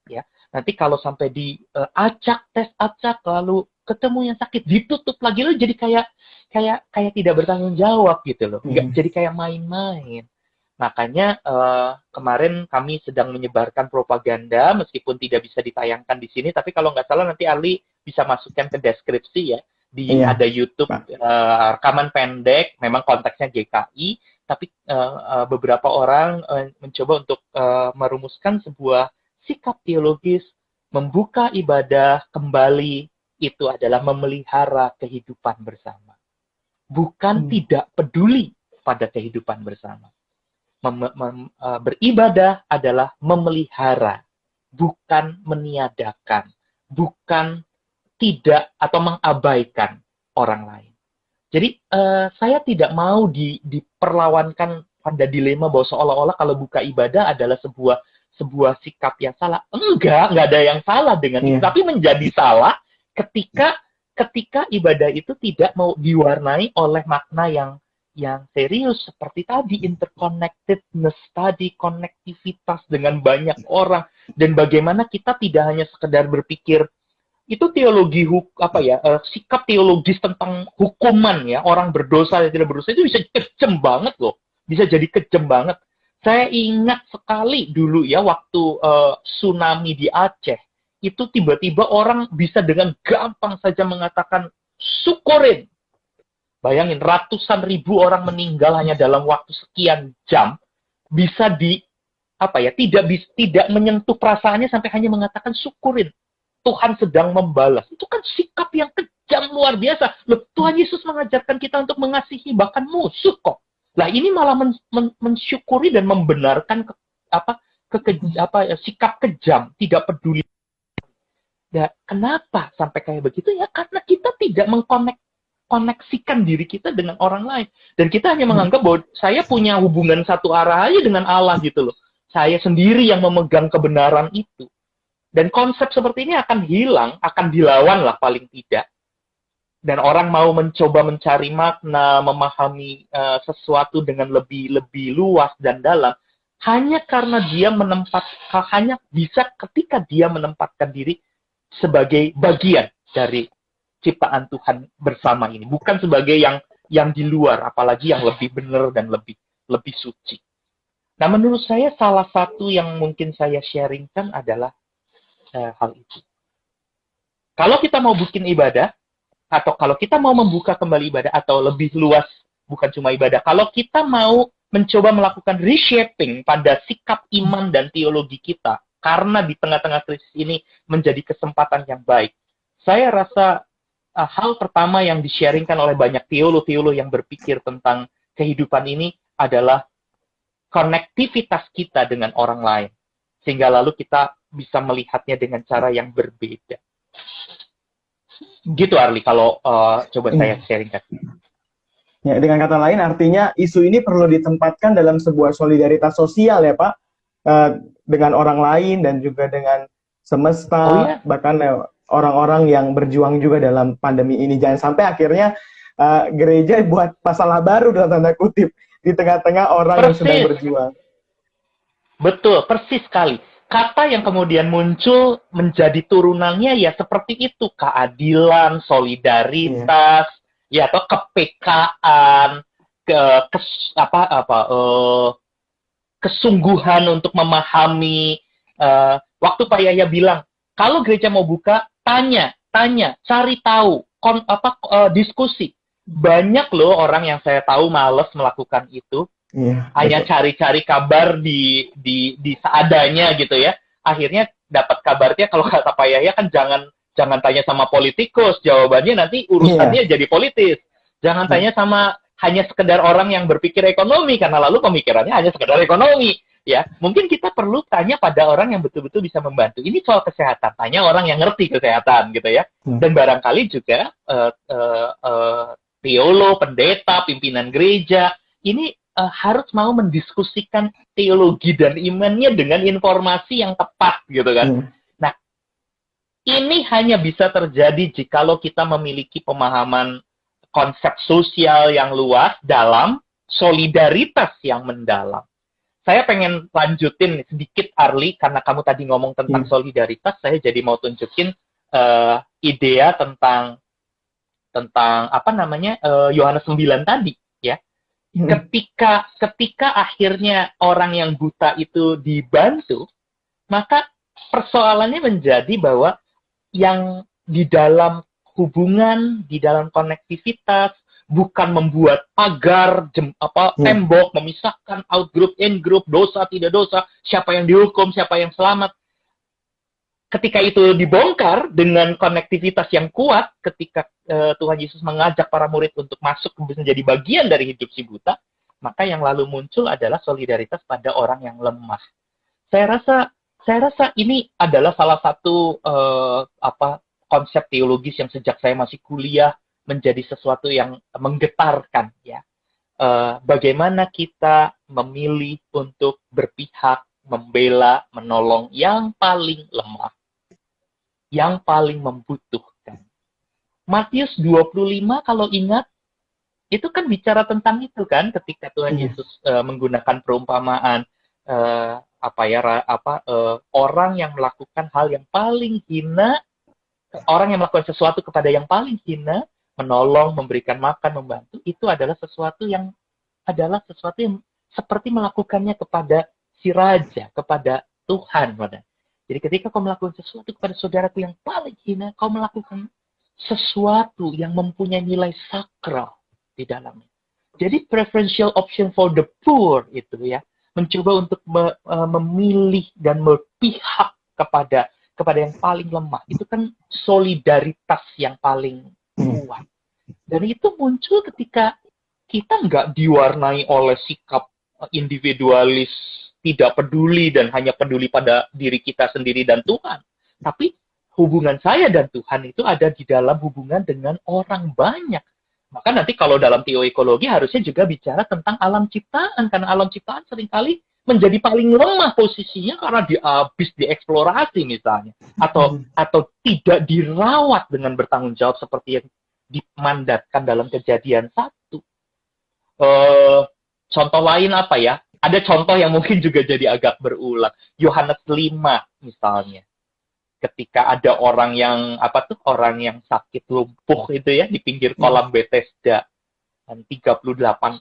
Ya, nanti kalau sampai tes acak, lalu ketemu yang sakit, ditutup lagi, lo jadi kayak tidak bertanggung jawab gitu loh. Jadi kayak main-main. Makanya kemarin kami sedang menyebarkan propaganda, meskipun tidak bisa ditayangkan di sini, tapi kalau nggak salah nanti Ali bisa masukkan ke deskripsi ya. Ada YouTube rekaman pendek, memang konteksnya GKI, tapi beberapa orang mencoba untuk merumuskan sebuah sikap teologis, membuka ibadah kembali, itu adalah memelihara kehidupan bersama. Bukan tidak peduli pada kehidupan bersama. Beribadah adalah memelihara, bukan meniadakan, bukan tidak atau mengabaikan orang lain. Jadi saya tidak mau diperlawankan pada dilema bahwa seolah-olah kalau buka ibadah adalah sebuah sikap yang salah. Enggak ada yang salah dengan itu, tapi menjadi salah ketika ibadah itu tidak mau diwarnai oleh makna yang serius seperti tadi, interconnectedness tadi, konektivitas dengan banyak orang, dan bagaimana kita tidak hanya sekedar berpikir itu teologi sikap teologis tentang hukuman ya, orang berdosa dan tidak berdosa itu bisa kejam banget loh, bisa jadi kejam banget. Saya ingat sekali dulu ya waktu tsunami di Aceh, itu tiba-tiba orang bisa dengan gampang saja mengatakan syukurin. Bayangin, ratusan ribu orang meninggal hanya dalam waktu sekian jam, bisa tidak menyentuh perasaannya sampai hanya mengatakan syukurin. Tuhan sedang membalas. Itu kan sikap yang kejam kejam luar biasa. Loh, Tuhan Yesus mengajarkan kita untuk mengasihi bahkan musuh kok. Lah ini malah mensyukuri dan membenarkan sikap kejam, tidak peduli. Ya, kenapa sampai kayak begitu? Ya karena kita tidak mengkoneksikan diri kita dengan orang lain. Dan kita hanya menganggap bahwa saya punya hubungan satu arah aja dengan Allah gitu loh. Saya sendiri yang memegang kebenaran itu. Dan konsep seperti ini akan hilang, akan dilawan lah paling tidak. Dan orang mau mencoba mencari makna, memahami sesuatu dengan lebih luas dan dalam, hanya karena dia hanya bisa ketika dia menempatkan diri sebagai bagian dari ciptaan Tuhan bersama ini, bukan sebagai yang di luar, apalagi yang lebih benar dan lebih suci. Nah, menurut saya salah satu yang mungkin saya sharingkan adalah hal itu. Kalau kita mau bikin ibadah, atau kalau kita mau membuka kembali ibadah, atau lebih luas, bukan cuma ibadah, kalau kita mau mencoba melakukan reshaping pada sikap iman dan teologi kita, karena di tengah-tengah krisis ini menjadi kesempatan yang baik. Saya rasa hal pertama yang di-sharingkan oleh banyak teolog-teolog yang berpikir tentang kehidupan ini adalah konektivitas kita dengan orang lain. Sehingga lalu kita bisa melihatnya dengan cara yang berbeda. Gitu Arli, kalau coba saya sharingkan. Ya, dengan kata lain artinya isu ini perlu ditempatkan dalam sebuah solidaritas sosial ya Pak, dengan orang lain dan juga dengan semesta, bahkan orang-orang yang berjuang juga dalam pandemi ini. Jangan sampai akhirnya gereja buat masalah baru dalam tanda kutip di tengah-tengah orang yang sedang berjuang. Betul, persis sekali. Kata yang kemudian muncul menjadi turunannya ya seperti itu, keadilan, solidaritas, ya atau kepekaan, kesungguhan untuk memahami. Waktu Pak Yahya bilang, kalau gereja mau buka, tanya, cari tahu, diskusi. Banyak loh orang yang saya tahu malas melakukan itu. Hanya cari-cari kabar di seadanya gitu ya. Akhirnya dapat kabarnya, kalau kata Pak Yahya kan jangan tanya sama politikus, jawabannya nanti urusannya jadi politis. Jangan tanya sama hanya sekedar orang yang berpikir ekonomi, karena lalu pemikirannya hanya sekedar ekonomi. Ya, mungkin kita perlu tanya pada orang yang betul-betul bisa membantu. Ini soal kesehatan, tanya orang yang ngerti kesehatan gitu ya. Dan barangkali juga teolog, pendeta, pimpinan gereja ini harus mau mendiskusikan teologi dan imannya dengan informasi yang tepat gitu kan. Nah, ini hanya bisa terjadi jikalau kita memiliki pemahaman konsep sosial yang luas dalam solidaritas yang mendalam. Saya pengen lanjutin sedikit Arli, karena kamu tadi ngomong tentang solidaritas, saya jadi mau tunjukin idea tentang Yohanes 9 tadi ya. Ketika akhirnya orang yang buta itu dibantu, maka persoalannya menjadi bahwa yang di dalam hubungan, di dalam konektivitas, bukan membuat pagar, tembok, memisahkan out group, in group, dosa, tidak dosa, siapa yang dihukum, siapa yang selamat. Ketika itu dibongkar dengan konektivitas yang kuat, ketika Tuhan Yesus mengajak para murid untuk masuk menjadi bagian dari hidup si buta, maka yang lalu muncul adalah solidaritas pada orang yang lemah. Saya rasa ini adalah salah satu konsep teologis yang sejak saya masih kuliah menjadi sesuatu yang menggetarkan ya. Bagaimana kita memilih untuk berpihak, membela, menolong yang paling lemah, yang paling membutuhkan. Matius 25 kalau ingat, itu kan bicara tentang itu kan, ketika Tuhan Yesus menggunakan perumpamaan orang yang melakukan hal yang paling hina, orang yang melakukan sesuatu kepada yang paling hina, menolong, memberikan makan, membantu, itu adalah sesuatu yang seperti melakukannya kepada si raja, kepada Tuhan. Jadi ketika kau melakukan sesuatu kepada saudaraku yang paling hina, kau melakukan sesuatu yang mempunyai nilai sakral di dalamnya. Jadi preferential option for the poor itu ya, mencoba untuk memilih dan berpihak kepada yang paling lemah. Itu kan solidaritas yang paling kuat. Dan itu muncul ketika kita nggak diwarnai oleh sikap individualis, tidak peduli, dan hanya peduli pada diri kita sendiri dan Tuhan. Tapi hubungan saya dan Tuhan itu ada di dalam hubungan dengan orang banyak. Maka nanti kalau dalam teori ekologi harusnya juga bicara tentang alam ciptaan, karena alam ciptaan seringkali menjadi paling lemah posisinya karena habis dieksplorasi misalnya, atau tidak dirawat dengan bertanggung jawab seperti yang dimandatkan dalam Kejadian 1. Contoh lain apa ya? Ada contoh yang mungkin juga jadi agak berulang. Yohanes 5 misalnya. Ketika ada orang yang orang yang sakit lumpuh itu ya di pinggir kolam Bethesda dan 38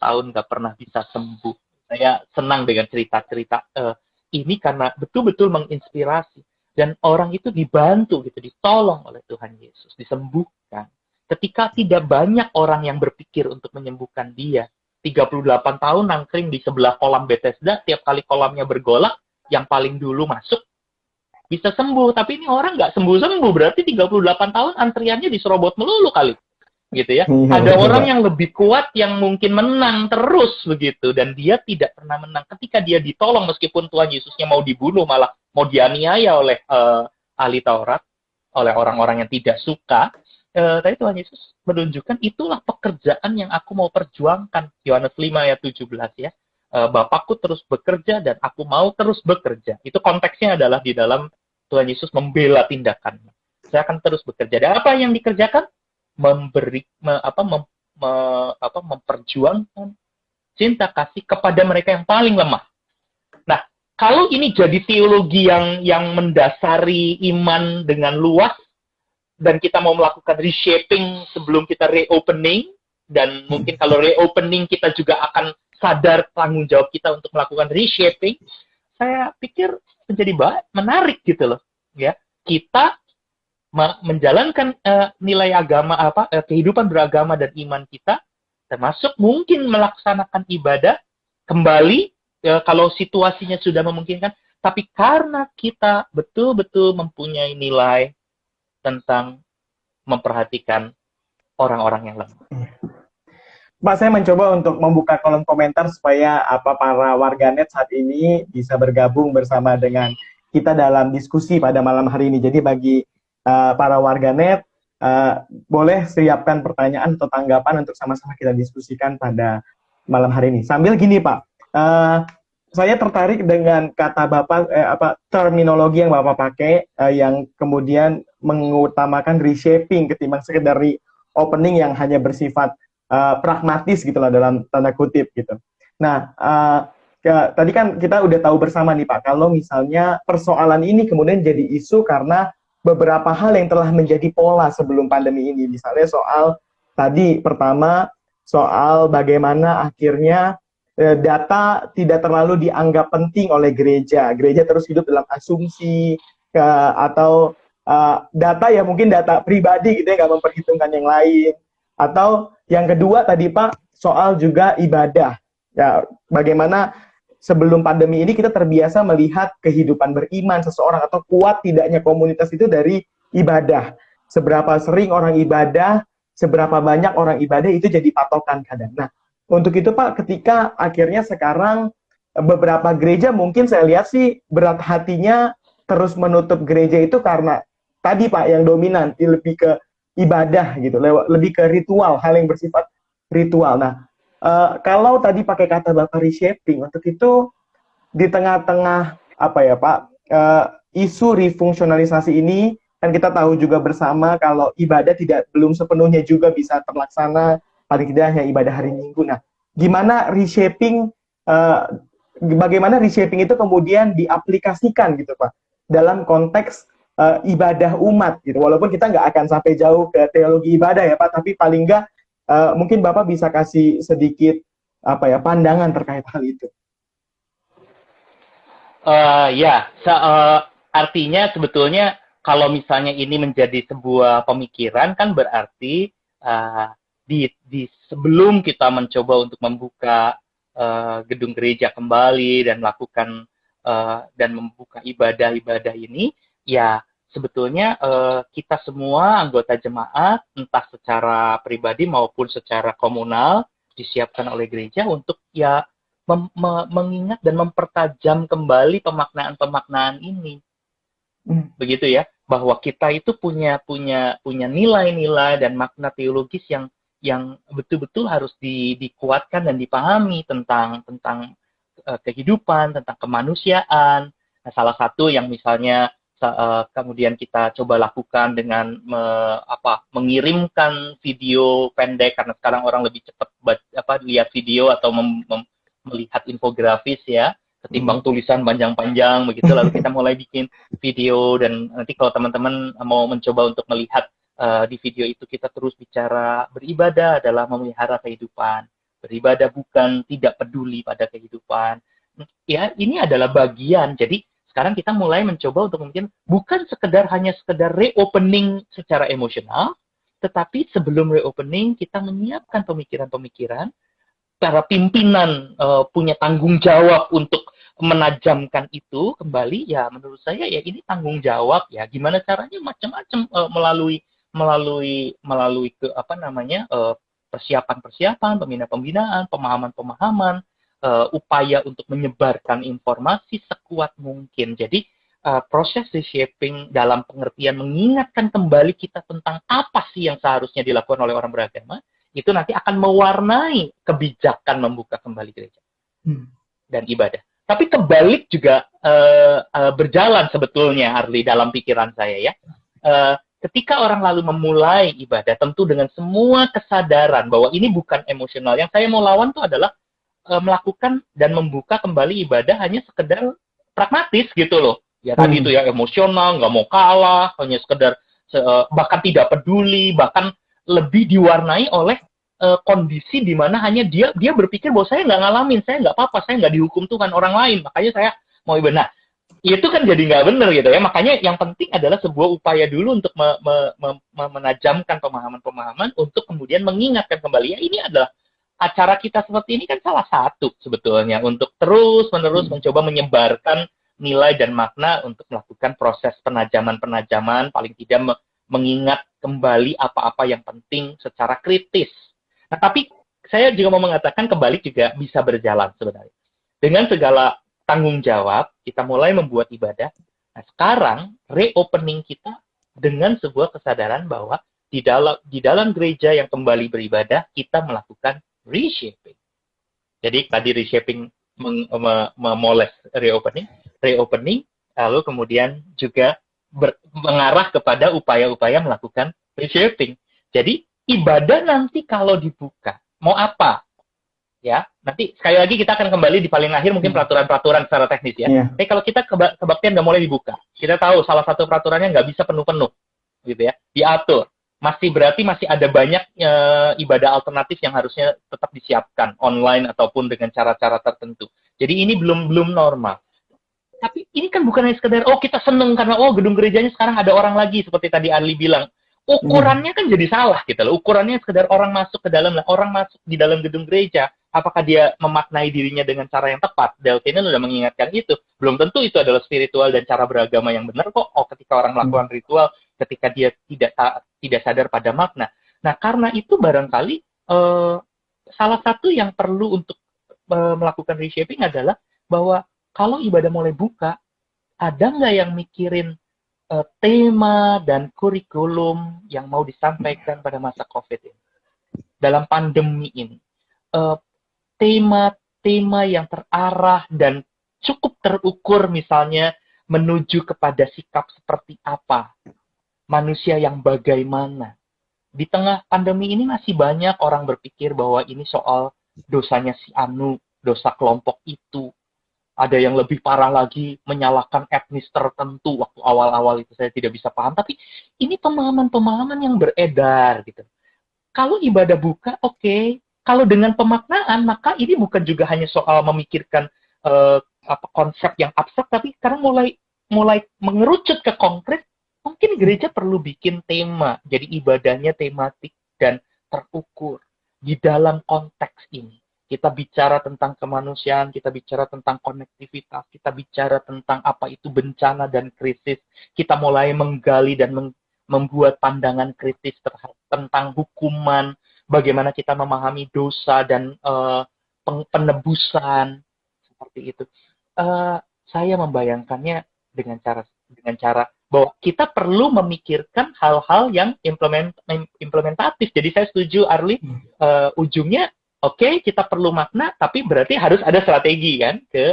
tahun nggak pernah bisa sembuh. Saya senang dengan cerita-cerita ini karena betul-betul menginspirasi, dan orang itu dibantu gitu, ditolong oleh Tuhan Yesus, disembuhkan. Ketika tidak banyak orang yang berpikir untuk menyembuhkan dia, 38 tahun nangkring di sebelah kolam Bethesda, tiap kali kolamnya bergolak, yang paling dulu masuk bisa sembuh. Tapi ini orang nggak sembuh-sembuh, berarti 38 tahun antriannya diserobot melulu kali. Gitu ya. Ada orang yang lebih kuat yang mungkin menang terus begitu, dan dia tidak pernah menang. Ketika dia ditolong meskipun Tuhan Yesusnya mau dibunuh, malah mau dianiaya oleh ahli Taurat, oleh orang-orang yang tidak suka, tapi Tuhan Yesus menunjukkan itulah pekerjaan yang aku mau perjuangkan. Yohanes 5 ayat 17 ya. Bapakku terus bekerja dan aku mau terus bekerja. Itu konteksnya adalah di dalam Tuhan Yesus membela tindakannya. Saya akan terus bekerja. Dan apa yang dikerjakan? Memperjuangkan cinta kasih kepada mereka yang paling lemah. Nah, kalau ini jadi teologi yang mendasari iman dengan luas, dan kita mau melakukan reshaping sebelum kita reopening, dan mungkin kalau reopening kita juga akan sadar tanggung jawab kita untuk melakukan reshaping, saya pikir menjadi menarik gitu loh, ya. Kita menjalankan nilai agama kehidupan beragama dan iman kita, termasuk mungkin melaksanakan ibadah kembali kalau situasinya sudah memungkinkan, tapi karena kita betul-betul mempunyai nilai tentang memperhatikan orang-orang yang lemah. Pak, saya mencoba untuk membuka kolom komentar supaya para warganet saat ini bisa bergabung bersama dengan kita dalam diskusi pada malam hari ini. Jadi bagi para warganet, boleh siapkan pertanyaan atau tanggapan untuk sama-sama kita diskusikan pada malam hari ini. Sambil gini Pak, saya tertarik dengan kata Bapak, terminologi yang Bapak pakai, yang kemudian mengutamakan reshaping ketimbang sekedar reopening yang hanya bersifat pragmatis gitulah dalam tanda kutip gitu. Nah, tadi kan kita udah tahu bersama nih Pak, kalau misalnya persoalan ini kemudian jadi isu karena beberapa hal yang telah menjadi pola sebelum pandemi ini. Misalnya soal tadi pertama, soal bagaimana akhirnya data tidak terlalu dianggap penting oleh gereja. Gereja terus hidup dalam asumsi atau data ya mungkin data pribadi gitu ya, nggak memperhitungkan yang lain. Atau yang kedua tadi Pak, soal juga ibadah. Ya, bagaimana sebelum pandemi ini kita terbiasa melihat kehidupan beriman seseorang atau kuat tidaknya komunitas itu dari ibadah. Seberapa sering orang ibadah, seberapa banyak orang ibadah itu jadi patokan kadang. Nah, untuk itu Pak, ketika akhirnya sekarang beberapa gereja mungkin saya lihat sih berat hatinya terus menutup gereja itu karena tadi Pak yang dominan lebih ke ibadah gitu, lebih ke ritual, hal yang bersifat ritual. Nah, kalau tadi pakai kata Bapak reshaping, untuk itu di tengah-tengah isu refungsionalisasi ini, kan kita tahu juga bersama kalau ibadah belum sepenuhnya juga bisa terlaksana, paling tidak hanya ibadah hari Minggu. Nah, gimana reshaping, bagaimana reshaping itu kemudian diaplikasikan gitu Pak, dalam konteks ibadah umat gitu, walaupun kita nggak akan sampai jauh ke teologi ibadah ya Pak, tapi paling nggak mungkin Bapak bisa kasih sedikit pandangan terkait hal itu. Artinya sebetulnya kalau misalnya ini menjadi sebuah pemikiran kan berarti di sebelum kita mencoba untuk membuka gedung gereja kembali dan melakukan dan membuka ibadah-ibadah ini, ya sebetulnya kita semua anggota jemaat, entah secara pribadi maupun secara komunal, disiapkan oleh gereja untuk ya mengingat dan mempertajam kembali pemaknaan-pemaknaan ini. Begitu ya, bahwa kita itu punya nilai-nilai dan makna teologis yang betul-betul harus dikuatkan dan dipahami tentang kehidupan, tentang kemanusiaan. Nah, salah satu yang misalnya kemudian kita coba lakukan dengan mengirimkan video pendek, karena sekarang orang lebih cepat lihat video atau melihat infografis ya, ketimbang tulisan panjang-panjang begitu. Lalu kita mulai bikin video, dan nanti kalau teman-teman mau mencoba untuk melihat di video itu, kita terus bicara beribadah adalah memelihara kehidupan, beribadah bukan tidak peduli pada kehidupan. Ya, ini adalah bagian. Jadi sekarang kita mulai mencoba untuk mungkin bukan hanya sekedar reopening secara emosional, tetapi sebelum reopening kita menyiapkan pemikiran-pemikiran. Para pimpinan punya tanggung jawab untuk menajamkan itu kembali. Ya, menurut saya ya ini tanggung jawab ya. Gimana caranya, macam-macam melalui persiapan-persiapan, pembinaan-pembinaan, pemahaman-pemahaman, upaya untuk menyebarkan informasi sekuat mungkin. Jadi proses reshaping dalam pengertian mengingatkan kembali kita tentang apa sih yang seharusnya dilakukan oleh orang beragama, itu nanti akan mewarnai kebijakan membuka kembali gereja dan ibadah. Tapi kebalik juga berjalan sebetulnya, Arli, dalam pikiran saya ya. Ketika orang lalu memulai ibadah, tentu dengan semua kesadaran bahwa ini bukan emosional. Yang saya mau lawan itu adalah melakukan dan membuka kembali ibadah hanya sekedar pragmatis gitu loh. Ya tadi itu ya, emosional, nggak mau kalah, hanya sekedar bahkan tidak peduli, bahkan lebih diwarnai oleh kondisi di mana hanya dia berpikir bahwa saya nggak ngalamin, saya nggak apa-apa, saya nggak dihukum Tuhan, orang lain, makanya saya mau ibadah. Nah, itu kan jadi nggak benar gitu ya. Makanya yang penting adalah sebuah upaya dulu untuk menajamkan pemahaman-pemahaman, untuk kemudian mengingatkan kembali. Ya, ini adalah acara kita seperti ini kan salah satu sebetulnya untuk terus-menerus mencoba menyebarkan nilai dan makna untuk melakukan proses penajaman-penajaman, paling tidak mengingat kembali apa-apa yang penting secara kritis. Nah, tapi saya juga mau mengatakan kebalik juga bisa berjalan sebenarnya. Dengan segala tanggung jawab, kita mulai membuat ibadah. Nah, sekarang reopening kita dengan sebuah kesadaran bahwa di dalam gereja yang kembali beribadah, kita melakukan reshaping. Jadi tadi reshaping memoles reopening, lalu kemudian juga mengarah kepada upaya-upaya melakukan reshaping. Jadi ibadah nanti kalau dibuka, mau apa? Ya, nanti sekali lagi kita akan kembali di paling akhir mungkin peraturan-peraturan secara teknis ya. Tapi kalau kita kebaktian nggak mulai dibuka, kita tahu salah satu peraturannya nggak bisa penuh-penuh, gitu ya, diatur. Berarti masih ada banyak ibadah alternatif yang harusnya tetap disiapkan online ataupun dengan cara-cara tertentu. Jadi ini belum normal. Tapi ini kan bukan hanya sekedar, kita seneng karena gedung gerejanya sekarang ada orang lagi, seperti tadi Ali bilang. Ukurannya kan jadi salah gitu loh. Ukurannya sekedar orang masuk di dalam gedung gereja, apakah dia memaknai dirinya dengan cara yang tepat? Delphine sudah mengingatkan itu. Belum tentu itu adalah spiritual dan cara beragama yang benar kok. Ketika orang melakukan ritual, ketika dia tidak sadar pada makna. Nah, karena itu barangkali salah satu yang perlu untuk melakukan reshaping adalah bahwa kalau ibadah mulai buka, ada nggak yang mikirin tema dan kurikulum yang mau disampaikan pada masa COVID ini, dalam pandemi ini, tema yang terarah dan cukup terukur, misalnya menuju kepada sikap seperti apa, manusia yang bagaimana. Di tengah pandemi ini masih banyak orang berpikir bahwa ini soal dosanya si anu, dosa kelompok itu. Ada yang lebih parah lagi, menyalahkan etnis tertentu. Waktu awal-awal itu saya tidak bisa paham. Tapi ini pemahaman-pemahaman yang beredar gitu. Kalau ibadah buka, oke. Kalau dengan pemaknaan, maka ini bukan juga hanya soal memikirkan konsep yang abstrak, tapi sekarang mulai mengerucut ke konkret. Mungkin gereja perlu bikin tema. Jadi ibadahnya tematik dan terukur di dalam konteks ini. kita bicara tentang kemanusiaan, kita bicara tentang konektivitas, kita bicara tentang apa itu bencana dan krisis, kita mulai menggali dan membuat pandangan kritis tentang hukuman, bagaimana kita memahami dosa dan penebusan, seperti itu. Saya membayangkannya dengan cara bahwa kita perlu memikirkan hal-hal yang implementatif. Jadi saya setuju, Arli, ujungnya oke, kita perlu makna, tapi berarti harus ada strategi kan ke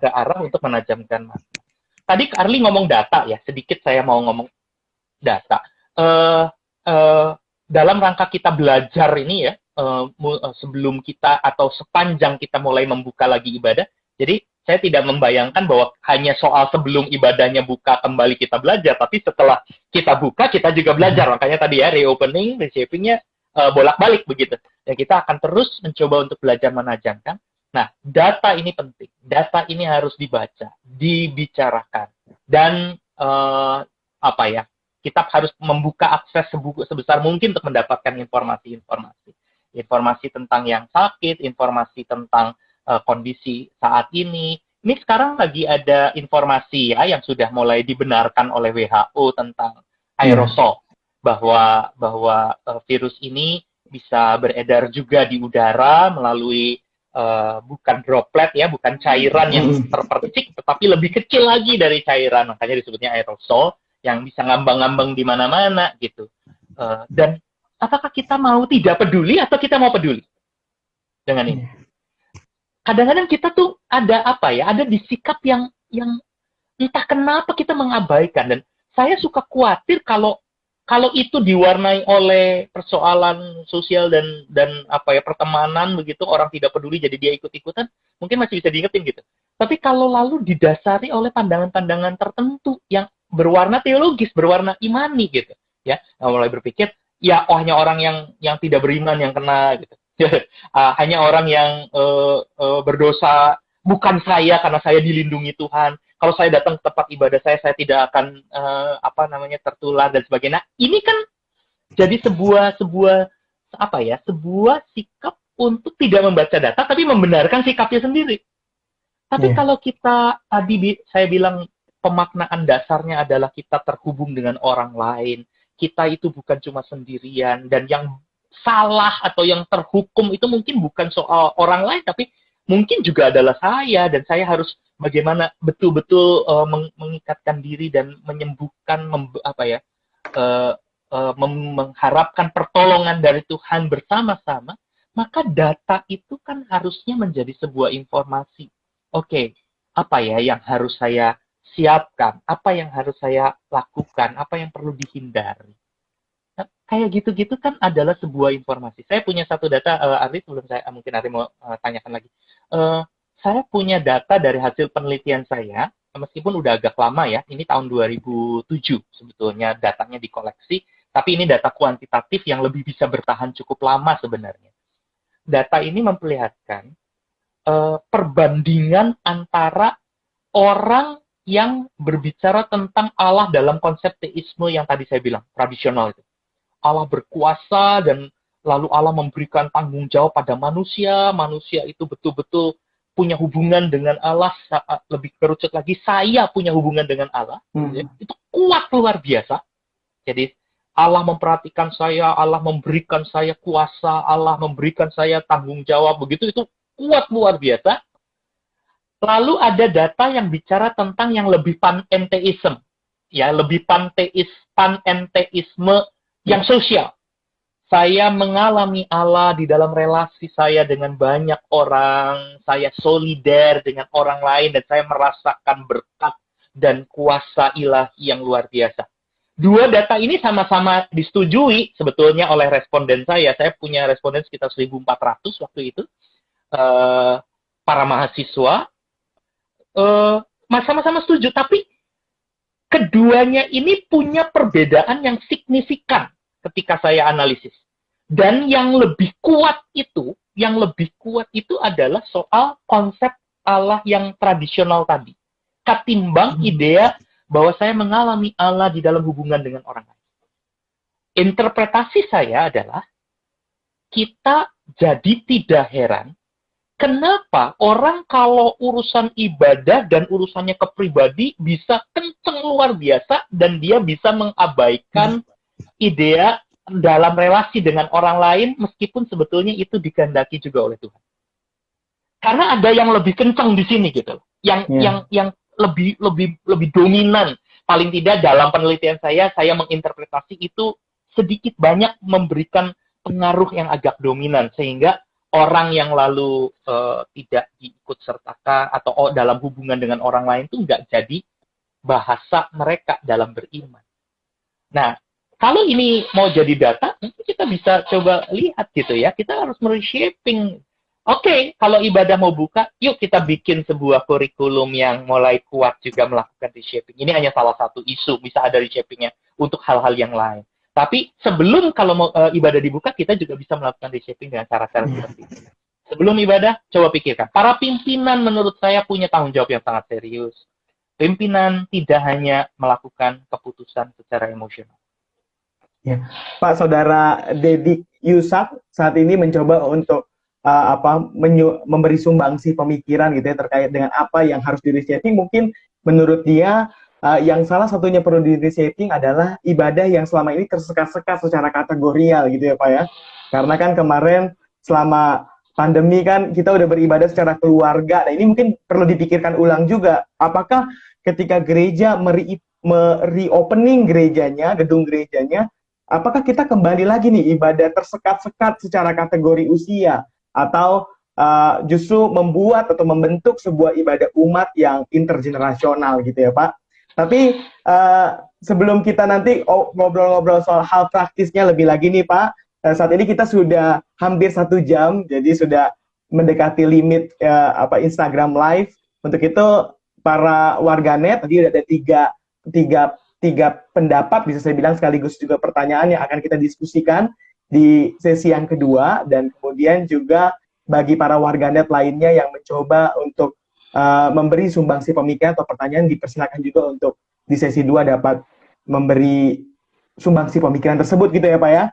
arah untuk menajamkan makna. Tadi Arli ngomong data ya, sedikit saya mau ngomong data. Dalam rangka kita belajar ini ya, sebelum kita atau sepanjang kita mulai membuka lagi ibadah, jadi saya tidak membayangkan bahwa hanya soal sebelum ibadahnya buka kembali kita belajar, tapi setelah kita buka kita juga belajar. Makanya tadi ya reopening, reshaping-nya bolak-balik begitu. Dan kita akan terus mencoba untuk belajar menajamkan. Nah, data ini penting. Data ini harus dibaca, dibicarakan, dan kita harus membuka akses sebesar mungkin untuk mendapatkan informasi tentang yang sakit, informasi tentang kondisi saat ini. Ini sekarang lagi ada informasi ya yang sudah mulai dibenarkan oleh WHO tentang aerosol, bahwa virus ini bisa beredar juga di udara melalui bukan droplet ya, bukan cairan yang terpercik, tetapi lebih kecil lagi dari cairan, makanya disebutnya aerosol, yang bisa ngambang-ngambang di mana-mana gitu. Dan apakah kita mau tidak peduli atau kita mau peduli dengan ini? Kadang-kadang kita tuh ada di sikap yang entah kenapa kita mengabaikan, dan saya suka khawatir kalau itu diwarnai oleh persoalan sosial dan pertemanan begitu, orang tidak peduli jadi dia ikut-ikutan, mungkin masih bisa diingetin gitu. Tapi kalau lalu didasari oleh pandangan-pandangan tertentu yang berwarna teologis, berwarna imani gitu, ya, mulai berpikir ya hanya orang yang tidak beriman yang kena gitu. Hanya orang yang berdosa, bukan saya karena saya dilindungi Tuhan. Kalau saya datang ke tempat ibadah saya tidak akan tertular dan sebagainya. Nah, ini kan jadi sebuah sikap untuk tidak membaca data tapi membenarkan sikapnya sendiri. Tapi kalau kita tadi saya bilang pemaknaan dasarnya adalah kita terhubung dengan orang lain. Kita itu bukan cuma sendirian, dan yang salah atau yang terhukum itu mungkin bukan soal orang lain, tapi mungkin juga adalah saya, dan saya harus bagaimana betul-betul mengikatkan diri dan menyembuhkan, mengharapkan pertolongan dari Tuhan bersama-sama. Maka data itu kan harusnya menjadi sebuah informasi. Oke, apa ya yang harus saya siapkan, apa yang harus saya lakukan, apa yang perlu dihindari. Kayak gitu-gitu kan adalah sebuah informasi. Saya punya satu data, Arif, sebelum mungkin Arif mau tanyakan lagi. Saya punya data dari hasil penelitian saya, meskipun udah agak lama ya, ini tahun 2007 sebetulnya datanya dikoleksi, tapi ini data kuantitatif yang lebih bisa bertahan cukup lama sebenarnya. Data ini memperlihatkan perbandingan antara orang yang berbicara tentang Allah dalam konsep teisme yang tadi saya bilang, tradisional itu. Allah berkuasa dan lalu Allah memberikan tanggung jawab pada manusia itu betul-betul punya hubungan dengan Allah, lebih kerucut lagi, saya punya hubungan dengan Allah, itu kuat luar biasa. Jadi Allah memperhatikan saya, Allah memberikan saya kuasa, Allah memberikan saya tanggung jawab, begitu itu kuat luar biasa. Lalu ada data yang bicara tentang yang lebih panenteisme, ya, lebih panenteisme yang sosial. Saya mengalami Allah di dalam relasi saya dengan banyak orang, saya solider dengan orang lain, dan saya merasakan berkat dan kuasa ilahi yang luar biasa. Dua data ini sama-sama disetujui sebetulnya oleh responden saya. Saya punya responden sekitar 1.400 waktu itu, para mahasiswa, sama-sama setuju, tapi keduanya ini punya perbedaan yang signifikan ketika saya analisis. Dan yang lebih kuat itu adalah soal konsep Allah yang tradisional tadi. Ketimbang idea bahwa saya mengalami Allah di dalam hubungan dengan orang lain. Interpretasi saya adalah kita Jadi tidak heran kenapa orang kalau urusan ibadah dan urusannya ke pribadi bisa kenceng luar biasa dan dia bisa mengabaikan idea dalam relasi dengan orang lain meskipun sebetulnya itu dikehendaki juga oleh Tuhan. Karena ada yang lebih kenceng di sini gitu. Yang lebih dominan. Paling tidak dalam penelitian saya menginterpretasi itu sedikit banyak memberikan pengaruh yang agak dominan sehingga orang yang lalu tidak diikut sertakan atau dalam hubungan dengan orang lain itu nggak jadi bahasa mereka dalam beriman. Nah, kalau ini mau jadi data, mungkin kita bisa coba lihat gitu ya. Kita harus mereshaping. Oke, kalau ibadah mau buka, yuk kita bikin sebuah kurikulum yang mulai kuat juga melakukan reshaping. Ini hanya salah satu isu, bisa ada reshapingnya untuk hal-hal yang lain. Tapi sebelum kalau mau ibadah dibuka, kita juga bisa melakukan reshaping dengan cara-cara seperti itu. Sebelum ibadah, coba pikirkan. Para pimpinan menurut saya punya tanggung jawab yang sangat serius. Pimpinan tidak hanya melakukan keputusan secara emosional. Ya, Pak Saudara Dedik Yusak saat ini mencoba untuk memberi sumbangsi pemikiran gitu ya terkait dengan apa yang harus di-reshaping. Mungkin menurut dia yang salah satunya perlu di-reshaping adalah ibadah yang selama ini tersekat-sekat secara kategorial gitu ya Pak ya. Karena kan kemarin selama pandemi kan kita udah beribadah secara keluarga. Nah ini mungkin perlu dipikirkan ulang juga. Apakah ketika gereja reopening gerejanya, gedung gerejanya, apakah kita kembali lagi nih ibadah tersekat-sekat secara kategori usia atau justru membuat atau membentuk sebuah ibadah umat yang intergenerasional gitu ya Pak? Tapi sebelum kita nanti ngobrol-ngobrol soal hal praktisnya lebih lagi nih Pak, saat ini kita sudah hampir 1 jam, jadi sudah mendekati limit Instagram Live. Untuk itu para warganet tadi ada tiga pendapat, bisa saya bilang sekaligus juga pertanyaan yang akan kita diskusikan di sesi yang kedua, dan kemudian juga bagi para warganet lainnya yang mencoba untuk memberi sumbangsi pemikiran atau pertanyaan, dipersilakan juga untuk di sesi 2 dapat memberi sumbangsi pemikiran tersebut gitu ya Pak ya.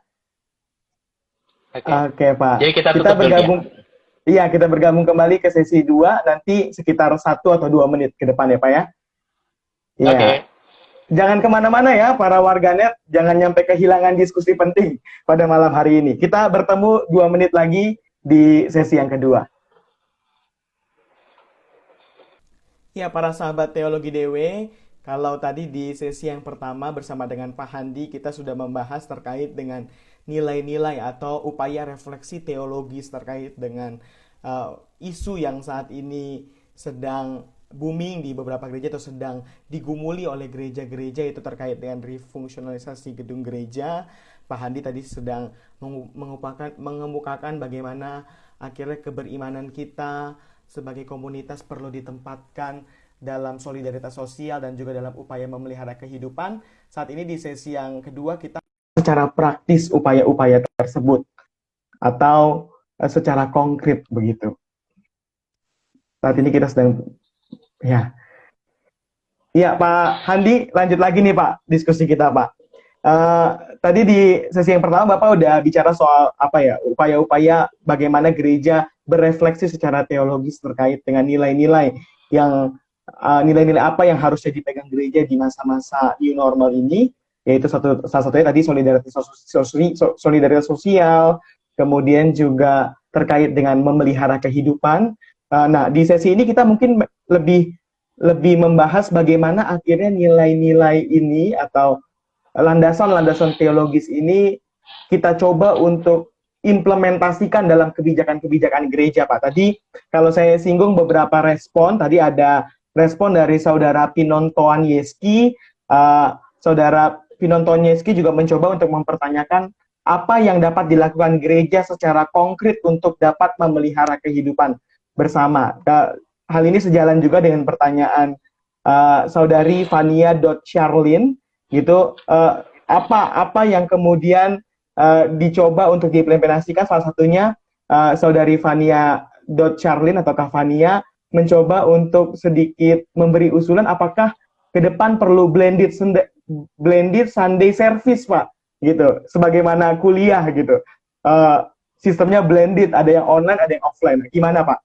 Oke Pak. Jadi kita bergabung ya? Iya, kita bergabung kembali ke sesi 2 nanti sekitar 1 atau 2 menit ke depan ya Pak ya. Iya. Okay. Jangan kemana-mana ya para warganet, jangan nyampe kehilangan diskusi penting pada malam hari ini. Kita bertemu 2 menit lagi di sesi yang kedua. Ya, para sahabat Teologi DW, kalau tadi di sesi yang pertama bersama dengan Pak Handi, kita sudah membahas terkait dengan nilai-nilai atau upaya refleksi teologis terkait dengan isu yang saat ini sedang booming di beberapa gereja atau sedang digumuli oleh gereja-gereja, itu terkait dengan refungsionalisasi gedung gereja. Pak Handi tadi sedang mengemukakan bagaimana akhirnya keberimanan kita sebagai komunitas perlu ditempatkan dalam solidaritas sosial dan juga dalam upaya memelihara kehidupan. Saat ini di sesi yang kedua kita secara praktis upaya-upaya tersebut atau secara konkret begitu. Saat ini kita sedang ya Pak Handi, lanjut lagi nih Pak diskusi kita Pak. Tadi di sesi yang pertama Bapak udah bicara soal upaya-upaya bagaimana gereja berefleksi secara teologis terkait dengan nilai-nilai nilai-nilai apa yang harusnya dipegang gereja di masa-masa new normal ini, yaitu salah satunya tadi solidaritas sosial, kemudian juga terkait dengan memelihara kehidupan. Nah, di sesi ini kita mungkin lebih membahas bagaimana akhirnya nilai-nilai ini atau landasan-landasan teologis ini kita coba untuk implementasikan dalam kebijakan-kebijakan gereja, Pak. Tadi kalau saya singgung beberapa respon, tadi ada respon dari Saudara Pinontoan Yeski. Saudara Pinontoan Yeski juga mencoba untuk mempertanyakan apa yang dapat dilakukan gereja secara konkret untuk dapat memelihara kehidupan bersama. Hal ini sejalan juga dengan pertanyaan Saudari Vania Charlin, gitu. Apa yang kemudian dicoba untuk diimplementasikan, salah satunya Saudari Vania Charlin atau Kak Vania mencoba untuk sedikit memberi usulan apakah ke depan perlu blended Sunday service Pak, gitu, sebagaimana kuliah gitu. sistemnya blended, ada yang online, ada yang offline. Gimana, Pak?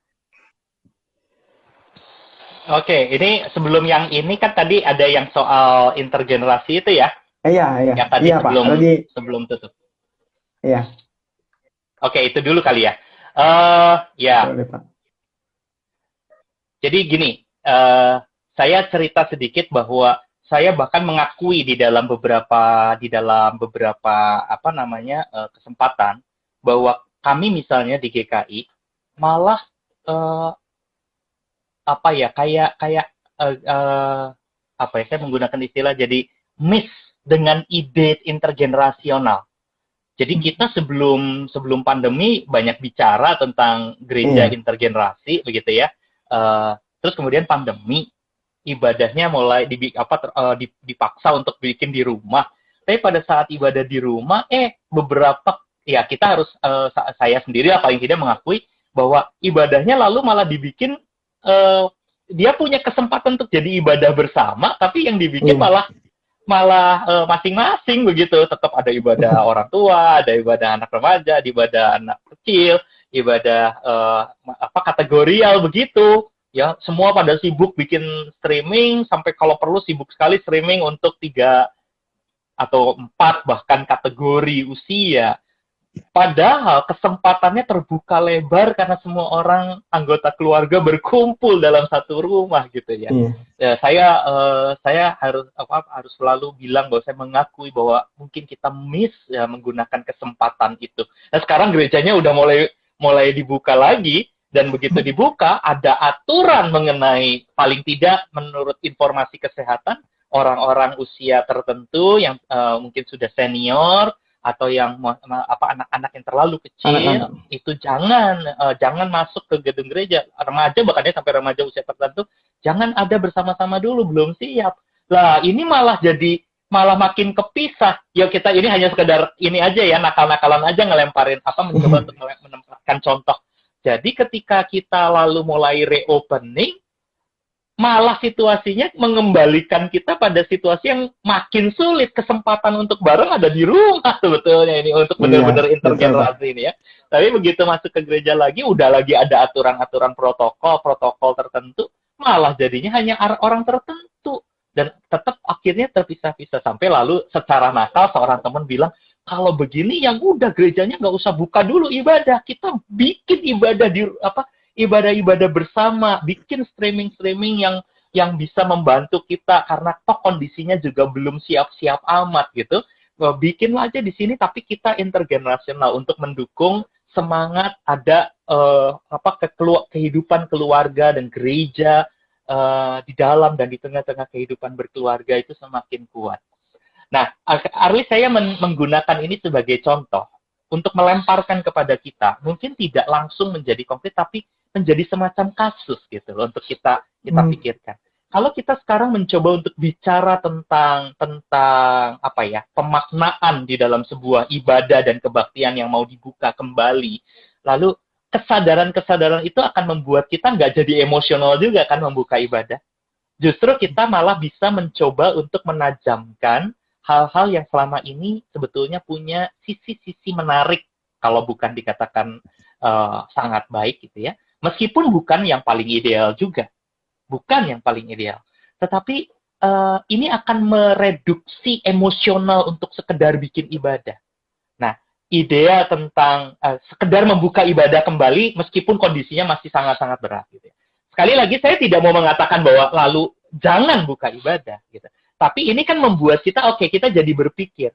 Oke, ini sebelum yang ini kan tadi ada yang soal intergenerasi itu ya, Iya, iya. yang tadi Iya, Pak. sebelum Tadi, sebelum tutup. iya. Oke, itu dulu kali ya. Ya, Boleh, Pak. jadi gini, saya cerita sedikit bahwa saya bahkan mengakui di dalam beberapa apa namanya kesempatan bahwa kami misalnya di GKI malah eh, apa ya kayak kayak eh, eh, apa ya saya menggunakan istilah jadi miss dengan ide intergenerasional. Jadi kita sebelum sebelum pandemi banyak bicara tentang gereja Iya. intergenerasi begitu ya. Terus kemudian pandemi ibadahnya mulai dipaksa untuk bikin di rumah. Tapi pada saat ibadah di rumah, beberapa ya kita harus saya sendiri paling tidak mengakui bahwa ibadahnya lalu malah dibikin eh, dia punya kesempatan untuk jadi ibadah bersama, tapi yang dibikin Iya. malah malah masing-masing begitu. Tetap ada ibadah orang tua, ada ibadah anak remaja, ada ibadah anak kecil, ibadah apa kategorial begitu. Ya, semua pada sibuk bikin streaming sampai kalau perlu sibuk sekali streaming untuk 3 atau 4 bahkan kategori usia. Padahal kesempatannya terbuka lebar karena semua orang anggota keluarga berkumpul dalam satu rumah gitu ya. Iya. Ya, saya harus selalu bilang bahwa saya mengakui bahwa mungkin kita miss ya menggunakan kesempatan itu. Nah, sekarang gerejanya udah mulai mulai dibuka lagi dan begitu dibuka ada aturan mengenai paling tidak menurut informasi kesehatan orang-orang usia tertentu yang mungkin sudah senior atau yang anak-anak yang terlalu kecil Anak-anak. itu jangan masuk ke gedung gereja. Remaja bahkan ya sampai remaja usia tertentu jangan ada bersama-sama dulu, belum siap. Lah, ini malah makin kepisah. Ya kita ini hanya sekedar ini aja ya, nakal-nakalan aja ngelemparin mencoba untuk menempatkan contoh. Jadi ketika kita lalu mulai reopening, malah situasinya mengembalikan kita pada situasi yang makin sulit. Kesempatan untuk bareng ada di rumah sebetulnya ini untuk Iya, benar-benar betul, Pak. intergenerasi ini ya. Tapi begitu masuk ke gereja lagi, udah lagi ada aturan-aturan protokol tertentu, malah jadinya hanya orang tertentu. Dan tetap akhirnya terpisah-pisah. Sampai lalu secara nakal seorang teman bilang, kalau begini yang udah gerejanya nggak usah buka dulu ibadah. Kita bikin ibadah ibadah-ibadah bersama, bikin streaming-streaming yang bisa membantu kita karena toh kondisinya juga belum siap-siap amat gitu. Bikinlah aja di sini tapi kita intergenerasional untuk mendukung semangat ada kehidupan keluarga dan gereja di dalam dan di tengah-tengah kehidupan berkeluarga itu semakin kuat. Nah, Arli saya menggunakan ini sebagai contoh untuk melemparkan kepada kita, mungkin tidak langsung menjadi konkret, tapi menjadi semacam kasus gitu loh untuk kita pikirkan. Kalau kita sekarang mencoba untuk bicara tentang apa ya pemaknaan di dalam sebuah ibadah dan kebaktian yang mau dibuka kembali, lalu kesadaran itu akan membuat kita nggak jadi emosional juga kan membuka ibadah. Justru kita malah bisa mencoba untuk menajamkan hal-hal yang selama ini sebetulnya punya sisi-sisi menarik kalau bukan dikatakan sangat baik gitu ya. Meskipun bukan yang paling ideal juga. Bukan yang paling ideal. Tetapi ini akan mereduksi emosional untuk sekedar bikin ibadah. Nah, ide tentang sekedar membuka ibadah kembali meskipun kondisinya masih sangat-sangat berat gitu ya. Sekali lagi saya tidak mau mengatakan bahwa lalu jangan buka ibadah gitu. Tapi ini kan membuat kita kita jadi berpikir.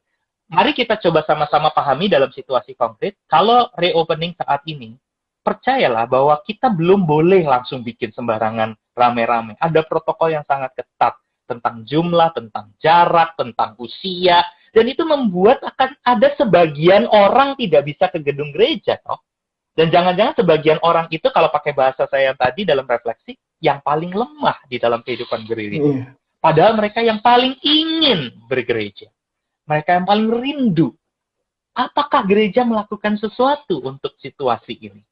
Mari kita coba sama-sama pahami dalam situasi konkret kalau reopening saat ini percayalah bahwa kita belum boleh langsung bikin sembarangan rame-rame. Ada protokol yang sangat ketat tentang jumlah, tentang jarak, tentang usia, dan itu membuat akan ada sebagian orang tidak bisa ke gedung gereja, toh. Dan jangan-jangan sebagian orang itu kalau pakai bahasa saya yang tadi dalam refleksi, yang paling lemah di dalam kehidupan gereja. Iya. Padahal mereka yang paling ingin bergereja. Mereka yang paling rindu. Apakah gereja melakukan sesuatu untuk situasi ini?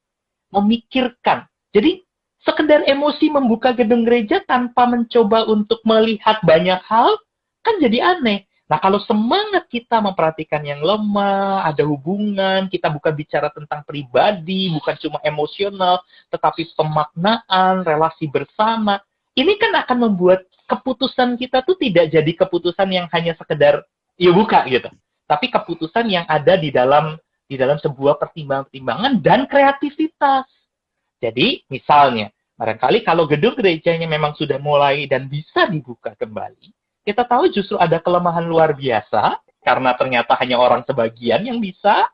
Memikirkan. Jadi, sekedar emosi membuka gedung gereja tanpa mencoba untuk melihat banyak hal, kan jadi aneh. Nah, kalau semangat kita memperhatikan yang lemah, ada hubungan, kita bukan bicara tentang pribadi, bukan cuma emosional, tetapi pemaknaan, relasi bersama, ini kan akan membuat keputusan kita tuh tidak jadi keputusan yang hanya sekedar, ya buka gitu. Tapi keputusan yang ada di dalam sebuah pertimbangan-pertimbangan dan kreativitas. Jadi, misalnya, barangkali kalau gedung gerejanya memang sudah mulai dan bisa dibuka kembali, kita tahu justru ada kelemahan luar biasa, karena ternyata hanya orang sebagian yang bisa,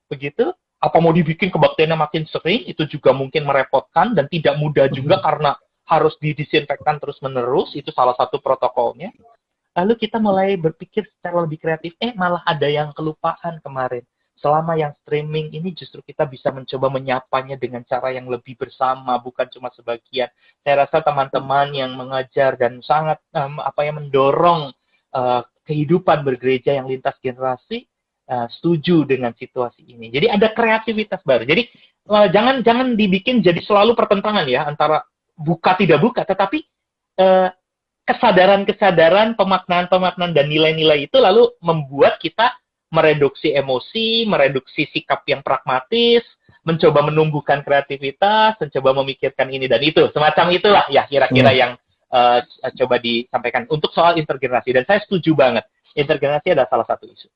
begitu. Apa mau dibikin kebaktiannya makin sering, itu juga mungkin merepotkan dan tidak mudah juga karena harus didisinfektan terus-menerus, itu salah satu protokolnya. Lalu kita mulai berpikir secara lebih kreatif, malah ada yang kelupaan kemarin. Selama yang streaming ini justru kita bisa mencoba menyapanya dengan cara yang lebih bersama, bukan cuma sebagian. Saya rasa teman-teman yang mengajar dan sangat mendorong kehidupan bergereja yang lintas generasi setuju dengan situasi ini. Jadi ada kreativitas baru. Jadi jangan dibikin jadi selalu pertentangan ya antara buka tidak buka, tetapi kesadaran-kesadaran, pemaknaan-pemaknaan dan nilai-nilai itu lalu membuat kita mereduksi emosi, mereduksi sikap yang pragmatis, mencoba menumbuhkan kreativitas, mencoba memikirkan ini dan itu. Semacam itulah ya kira-kira yang coba disampaikan untuk soal intergenerasi. Dan saya setuju banget, intergenerasi adalah salah satu isu.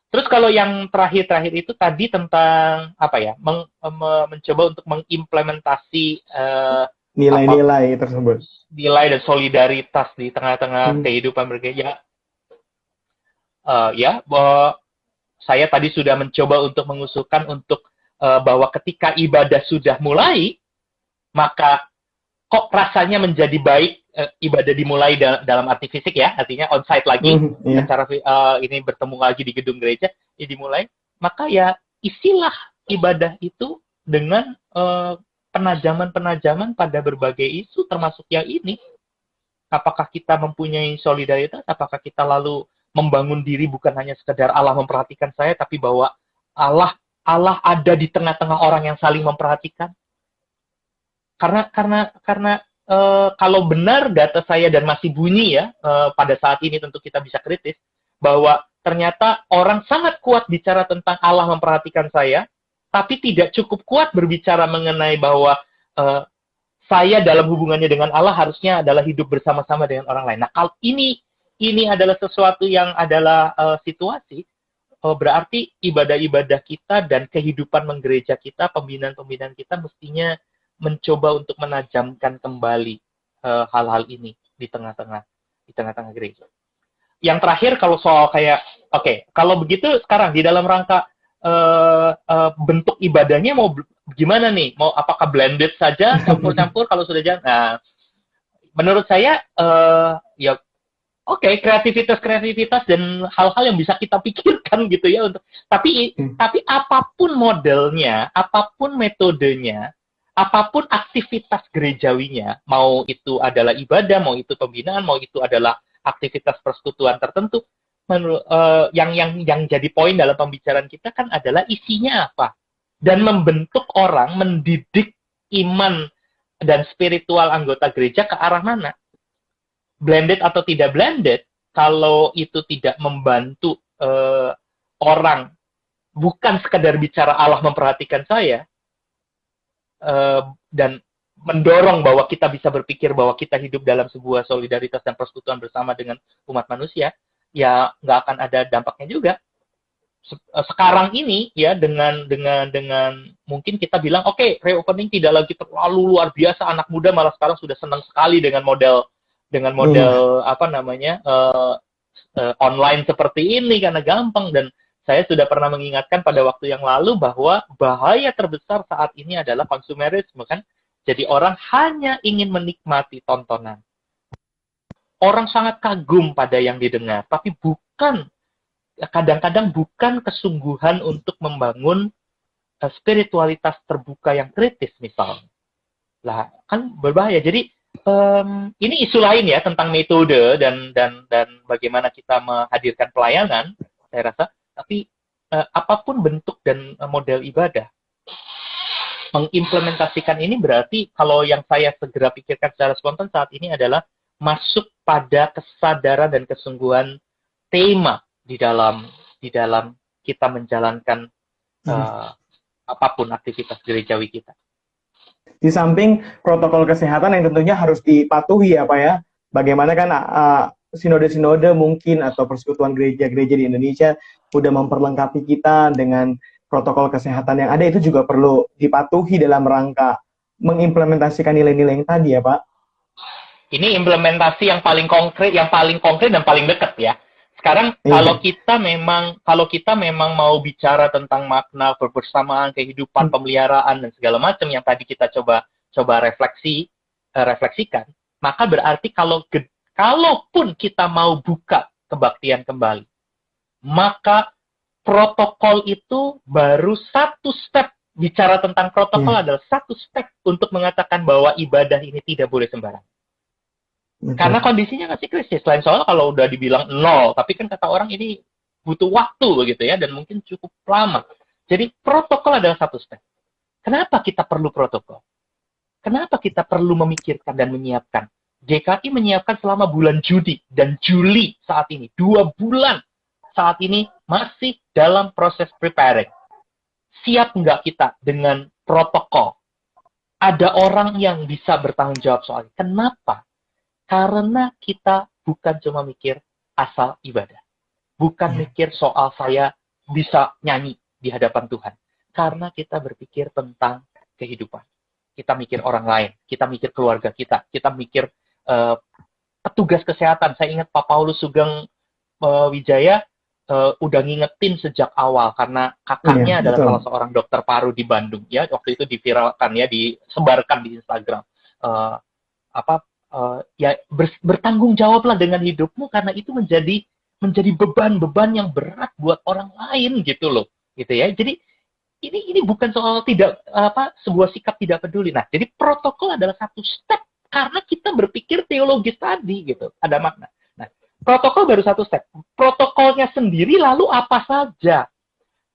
Terus kalau yang terakhir-terakhir itu tadi tentang apa ya, mencoba untuk mengimplementasi nilai-nilai tersebut. Nilai dan solidaritas di tengah-tengah kehidupan bergereja. Saya tadi sudah mencoba untuk mengusulkan untuk bahwa ketika ibadah sudah mulai, maka kok rasanya menjadi baik ibadah dimulai dalam arti fisik ya, artinya on-site lagi, secara ini bertemu lagi di gedung gereja, dimulai, maka ya isilah ibadah itu dengan penajaman-penajaman pada berbagai isu, termasuk yang ini. Apakah kita mempunyai solidaritas, apakah kita lalu membangun diri bukan hanya sekedar Allah memperhatikan saya, tapi bahwa Allah ada di tengah-tengah orang yang saling memperhatikan. Karena kalau benar data saya dan masih bunyi ya pada saat ini tentu kita bisa kritis bahwa ternyata orang sangat kuat bicara tentang Allah memperhatikan saya, tapi tidak cukup kuat berbicara mengenai bahwa saya dalam hubungannya dengan Allah harusnya adalah hidup bersama-sama dengan orang lain. Nah, kalau ini adalah sesuatu yang adalah situasi, berarti ibadah-ibadah kita dan kehidupan menggereja kita, pembinaan-pembinaan kita mestinya mencoba untuk menajamkan kembali hal-hal ini di tengah-tengah gereja. Yang terakhir kalau soal kayak, kalau begitu sekarang di dalam rangka bentuk ibadahnya mau gimana nih? Mau apakah blended saja, campur-campur kalau sudah jalan? Nah, menurut saya kreativitas dan hal-hal yang bisa kita pikirkan gitu ya untuk tapi apapun modelnya, apapun metodenya, apapun aktivitas gerejawinya, mau itu adalah ibadah, mau itu pembinaan, mau itu adalah aktivitas persekutuan tertentu, yang jadi poin dalam pembicaraan kita kan adalah isinya apa dan membentuk orang, mendidik iman dan spiritual anggota gereja ke arah mana. Blended atau tidak blended, kalau itu tidak membantu orang, bukan sekedar bicara Allah memperhatikan saya, dan mendorong bahwa kita bisa berpikir bahwa kita hidup dalam sebuah solidaritas dan persekutuan bersama dengan umat manusia, ya nggak akan ada dampaknya juga. Sekarang ini ya dengan mungkin kita bilang reopening tidak lagi terlalu luar biasa, anak muda malah sekarang sudah senang sekali dengan model online seperti ini karena gampang. Dan saya sudah pernah mengingatkan pada waktu yang lalu bahwa bahaya terbesar saat ini adalah konsumerisme kan. Jadi orang hanya ingin menikmati tontonan. Orang sangat kagum pada yang didengar, tapi kadang-kadang bukan kesungguhan untuk membangun spiritualitas terbuka yang kritis misalnya. Lah kan berbahaya. Jadi ini isu lain ya tentang metode dan bagaimana kita menghadirkan pelayanan, saya rasa. Tapi apapun bentuk dan model ibadah, mengimplementasikan ini berarti kalau yang saya segera pikirkan secara spontan saat ini adalah masuk pada kesadaran dan kesungguhan tema di dalam kita menjalankan apapun aktivitas gerejawi kita. Di samping protokol kesehatan yang tentunya harus dipatuhi ya Pak ya, bagaimana kan sinode-sinode mungkin atau persekutuan gereja-gereja di Indonesia udah memperlengkapi kita dengan protokol kesehatan yang ada, itu juga perlu dipatuhi dalam rangka mengimplementasikan nilai-nilai yang tadi ya Pak. Ini implementasi yang paling konkret dan paling dekat ya. Sekarang kalau kita memang mau bicara tentang makna kebersamaan, kehidupan, pemeliharaan dan segala macam yang tadi kita coba refleksikan, maka berarti kalaupun kita mau buka kebaktian kembali, maka protokol itu baru satu step. Bicara tentang protokol adalah satu step untuk mengatakan bahwa ibadah ini tidak boleh sembarangan. Karena kondisinya masih krisis. Lain soal kalau udah dibilang nol, tapi kan kata orang ini butuh waktu begitu ya, dan mungkin cukup lama. Jadi protokol adalah satu step. Kenapa kita perlu protokol? Kenapa kita perlu memikirkan dan menyiapkan? GKI menyiapkan selama bulan Juni dan Juli saat ini. 2 bulan saat ini masih dalam proses preparing. Siap nggak kita dengan protokol? Ada orang yang bisa bertanggung jawab soal ini. Kenapa? Karena kita bukan cuma mikir asal ibadah. Bukan mikir soal saya bisa nyanyi di hadapan Tuhan. Karena kita berpikir tentang kehidupan. Kita mikir orang lain. Kita mikir keluarga kita. Kita mikir petugas kesehatan. Saya ingat Pak Paulus Sugeng Wijaya udah ngingetin sejak awal. Karena kakaknya adalah salah seorang dokter paru di Bandung. Ya, waktu itu diviralkan ya, disebarkan di Instagram. Bertanggung jawablah dengan hidupmu, karena itu menjadi beban yang berat buat orang lain gitu loh, gitu ya. Jadi ini bukan soal sebuah sikap tidak peduli. Nah, jadi protokol adalah satu step karena kita berpikir teologis tadi gitu, ada makna. Nah, protokol baru satu step. Protokolnya sendiri lalu apa saja?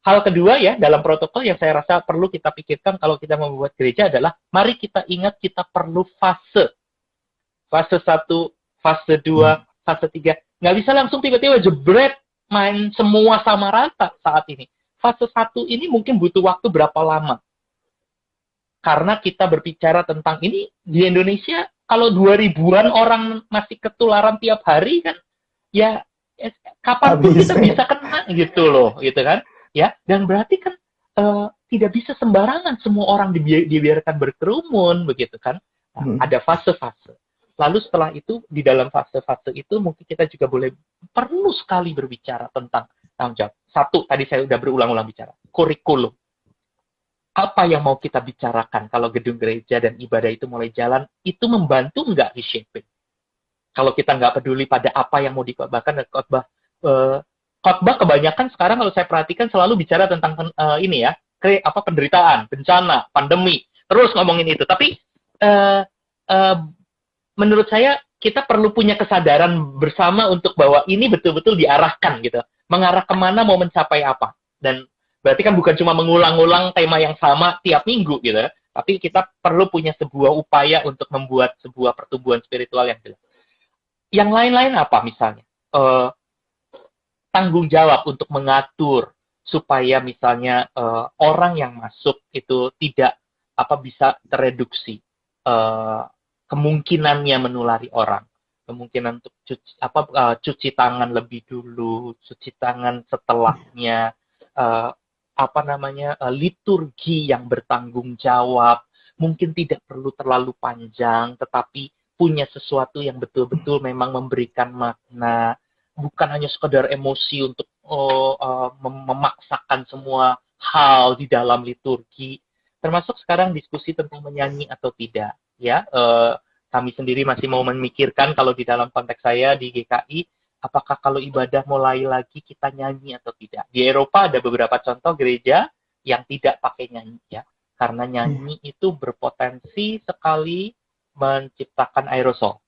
Hal kedua ya, dalam protokol yang saya rasa perlu kita pikirkan kalau kita membuat gereja adalah mari kita ingat kita perlu fase. Fase 1, fase 2, fase 3. Nggak bisa langsung tiba-tiba jebret main semua sama rata saat ini. Fase 1 ini mungkin butuh waktu berapa lama. Karena kita berbicara tentang ini di Indonesia, kalau 2000-an orang masih ketularan tiap hari kan, ya kapanpun kita bisa kena gitu loh, gitu kan. Ya, dan berarti kan tidak bisa sembarangan semua orang dibiarkan berkerumun, begitu kan. Nah, ada fase-fase. Lalu setelah itu, di dalam fase-fase itu, mungkin kita juga perlu sekali berbicara tentang tanggung jawab. Satu, tadi saya sudah berulang-ulang bicara, kurikulum. Apa yang mau kita bicarakan kalau gedung gereja dan ibadah itu mulai jalan, itu membantu nggak reshaping? Kalau kita nggak peduli pada apa yang mau dikhotbahkan, khotbah kebanyakan sekarang kalau saya perhatikan selalu bicara tentang penderitaan, bencana, pandemi, terus ngomongin itu. Tapi menurut saya kita perlu punya kesadaran bersama untuk bahwa ini betul-betul diarahkan gitu. Mengarah kemana, mau mencapai apa. Dan berarti kan bukan cuma mengulang-ulang tema yang sama tiap minggu gitu. Tapi kita perlu punya sebuah upaya untuk membuat sebuah pertumbuhan spiritual yang jelas. Yang lain-lain apa misalnya? Tanggung jawab untuk mengatur supaya misalnya orang yang masuk itu tidak bisa tereduksi. Kemungkinannya menulari orang, kemungkinan untuk cuci tangan lebih dulu, cuci tangan setelahnya, liturgi yang bertanggung jawab, mungkin tidak perlu terlalu panjang, tetapi punya sesuatu yang betul-betul memang memberikan makna, bukan hanya sekedar emosi untuk memaksakan semua hal di dalam liturgi. Termasuk sekarang diskusi tentang menyanyi atau tidak. Ya, kami sendiri masih mau memikirkan kalau di dalam konteks saya di GKI, apakah kalau ibadah mulai lagi kita nyanyi atau tidak. Di Eropa ada beberapa contoh gereja yang tidak pakai nyanyi ya, karena nyanyi itu berpotensi sekali menciptakan aerosol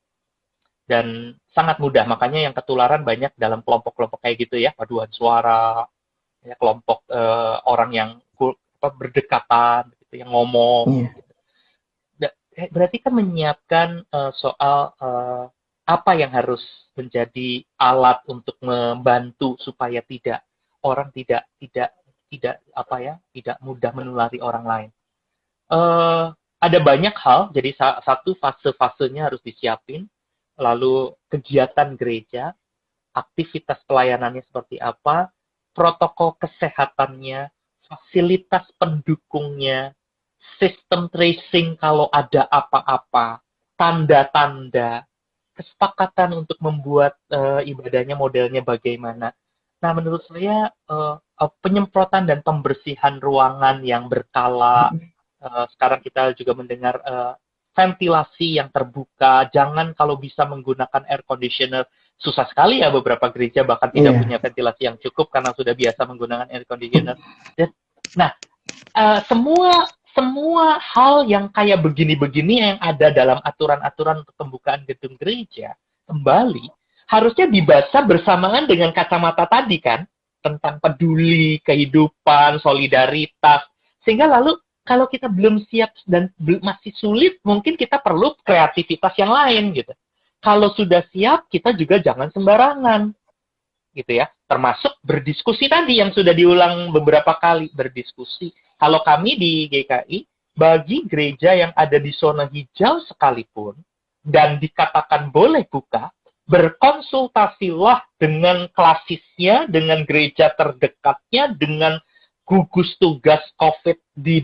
dan sangat mudah, makanya yang ketularan banyak dalam kelompok-kelompok kayak gitu ya, paduan suara, ya, kelompok orang yang berdekatan, gitu, yang ngomong. Berarti kan menyiapkan soal apa yang harus menjadi alat untuk membantu supaya orang tidak mudah menulari orang lain. Ada banyak hal, jadi satu fase-fasenya harus disiapin, lalu kegiatan gereja, aktivitas pelayanannya seperti apa, protokol kesehatannya, fasilitas pendukungnya, sistem tracing kalau ada apa-apa, tanda-tanda, kesepakatan untuk membuat ibadahnya modelnya bagaimana. Nah, menurut saya penyemprotan dan pembersihan ruangan yang berkala, sekarang kita juga mendengar ventilasi yang terbuka, jangan kalau bisa menggunakan air conditioner. Susah sekali ya beberapa gereja bahkan tidak punya ventilasi yang cukup karena sudah biasa menggunakan air conditioner. Nah, semua hal yang kayak begini-begini yang ada dalam aturan-aturan untuk pembukaan gedung gereja kembali harusnya dibaca bersamaan dengan kacamata tadi kan, tentang peduli, kehidupan, solidaritas, sehingga lalu kalau kita belum siap dan masih sulit, mungkin kita perlu kreativitas yang lain gitu. Kalau sudah siap, kita juga jangan sembarangan, gitu ya. Termasuk berdiskusi tadi yang sudah diulang beberapa kali, berdiskusi. Kalau kami di GKI, bagi gereja yang ada di zona hijau sekalipun, dan dikatakan boleh buka, berkonsultasilah dengan klasisnya, dengan gereja terdekatnya, dengan gugus tugas COVID di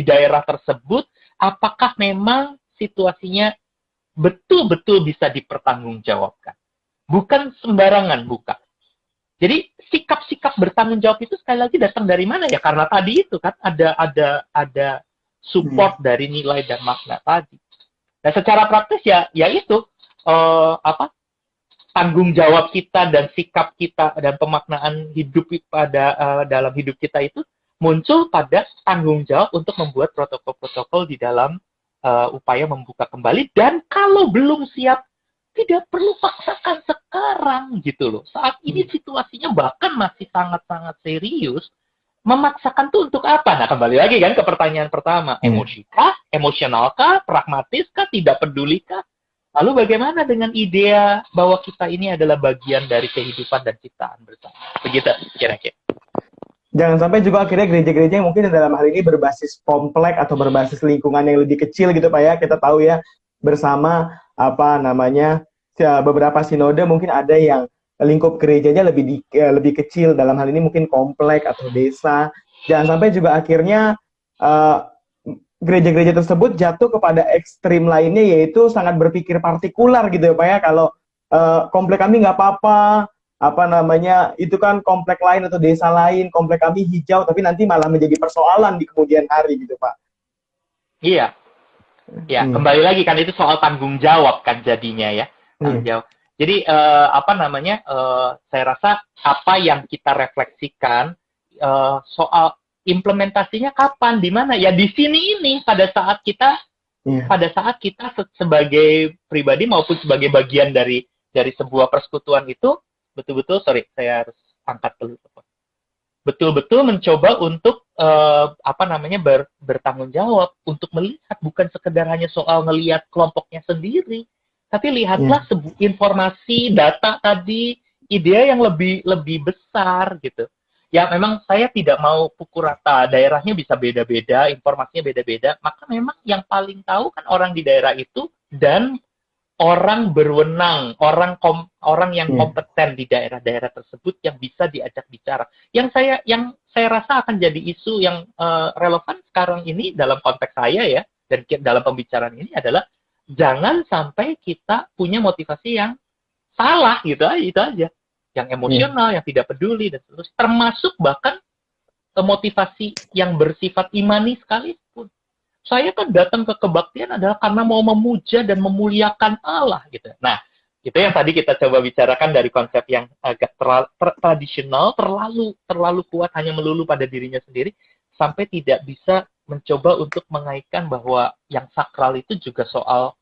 daerah tersebut, apakah memang situasinya betul-betul bisa dipertanggungjawabkan. Bukan sembarangan buka. Jadi sikap-sikap bertanggung jawab itu sekali lagi datang dari mana ya? Karena tadi itu kan ada support dari nilai dan makna tadi. Nah, secara praktis ya itu tanggung jawab kita dan sikap kita dan pemaknaan hidup dalam hidup kita itu muncul pada tanggung jawab untuk membuat protokol-protokol di dalam upaya membuka kembali, dan kalau belum siap tidak perlu paksakan sekarang gitu loh. Saat ini situasinya bahkan masih sangat-sangat serius. Memaksakan tuh untuk apa? Nah, kembali lagi kan ke pertanyaan pertama. Emosikah? Emosionalkah? Pragmatiskah? Tidak peduli-kah? Lalu bagaimana dengan ide bahwa kita ini adalah bagian dari kehidupan dan ciptaan bersama? Begitu kira-kira. Jangan sampai juga akhirnya gereja-gereja yang mungkin dalam hal ini berbasis komplek atau berbasis lingkungan yang lebih kecil gitu Pak ya. Kita tahu ya bersama beberapa sinode mungkin ada yang lingkup gerejanya lebih kecil, dalam hal ini mungkin komplek atau desa. Jangan sampai juga akhirnya gereja-gereja tersebut jatuh kepada ekstrim lainnya, yaitu sangat berpikir partikular gitu ya Pak ya. Kalau komplek kami nggak apa-apa, itu kan komplek lain atau desa lain, komplek kami hijau, tapi nanti malah menjadi persoalan di kemudian hari gitu Pak. Iya. Ya, kembali lagi kan itu soal tanggung jawab kan jadinya ya. Tanggung jawab. Jadi saya rasa apa yang kita refleksikan soal implementasinya kapan, di mana? Ya di sini ini pada saat kita sebagai pribadi maupun sebagai bagian dari sebuah persekutuan itu betul-betul saya harus angkat dulu. Betul-betul mencoba untuk bertanggung jawab, untuk melihat bukan sekedar hanya soal ngelihat kelompoknya sendiri, tapi lihatlah informasi, data tadi, ide yang lebih besar gitu. Ya memang saya tidak mau pukul rata, daerahnya bisa beda-beda, informasinya beda-beda, maka memang yang paling tahu kan orang di daerah itu dan orang berwenang, orang yang kompeten di daerah-daerah tersebut yang bisa diajak bicara. Yang saya rasa akan jadi isu yang relevan sekarang ini dalam konteks saya ya, dan dalam pembicaraan ini adalah jangan sampai kita punya motivasi yang salah gitu aja, itu aja. Yang emosional, yang tidak peduli dan seterusnya. Termasuk bahkan motivasi yang bersifat imani sekalipun. Saya kan datang ke kebaktian adalah karena mau memuja dan memuliakan Allah gitu. Nah, itu yang tadi kita coba bicarakan dari konsep yang agak tradisional, terlalu kuat hanya melulu pada dirinya sendiri, sampai tidak bisa mencoba untuk mengaitkan bahwa yang sakral itu juga soal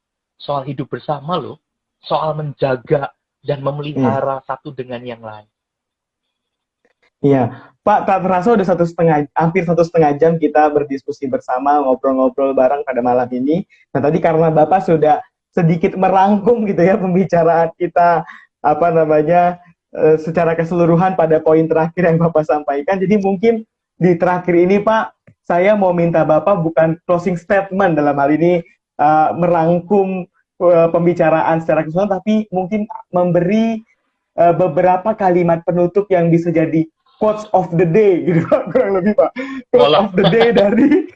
hidup bersama loh, soal menjaga dan memelihara satu dengan yang lain. Iya, Pak, tak terasa udah hampir 1,5 jam kita berdiskusi bersama, ngobrol-ngobrol bareng pada malam ini. Nah, tadi karena Bapak sudah sedikit merangkum gitu ya pembicaraan kita apa namanya secara keseluruhan pada poin terakhir yang Bapak sampaikan. Jadi mungkin di terakhir ini Pak, saya mau minta Bapak bukan closing statement dalam hal ini merangkum pembicaraan secara keseluruhan, tapi mungkin memberi beberapa kalimat penutup yang bisa jadi quotes of the day gitu Pak, kurang lebih Pak. Quotes of the day dari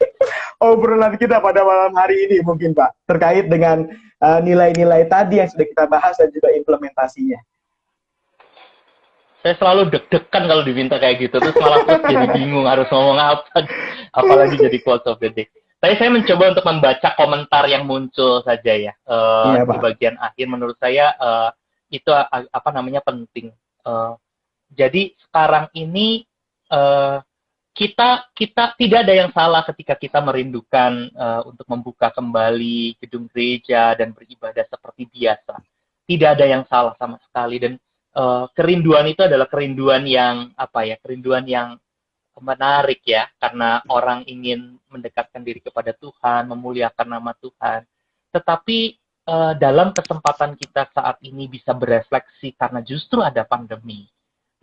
obrolan kita pada malam hari ini mungkin Pak, terkait dengan nilai-nilai tadi yang sudah kita bahas dan juga implementasinya. Saya selalu deg-degan kalau diminta kayak gitu, terus malah terus jadi bingung harus ngomong apa, apalagi jadi quotes of the day. Tapi saya mencoba untuk membaca komentar yang muncul saja ya, Iya, di Pak. bagian akhir menurut saya itu apa namanya penting. Jadi sekarang ini kita tidak ada yang salah ketika kita merindukan untuk membuka kembali gedung gereja dan beribadah seperti biasa. Tidak ada yang salah sama sekali, dan kerinduan itu adalah kerinduan yang kerinduan yang menarik ya, karena orang ingin mendekatkan diri kepada Tuhan, memuliakan nama Tuhan. Tetapi dalam kesempatan kita saat ini bisa berefleksi karena justru ada pandemi,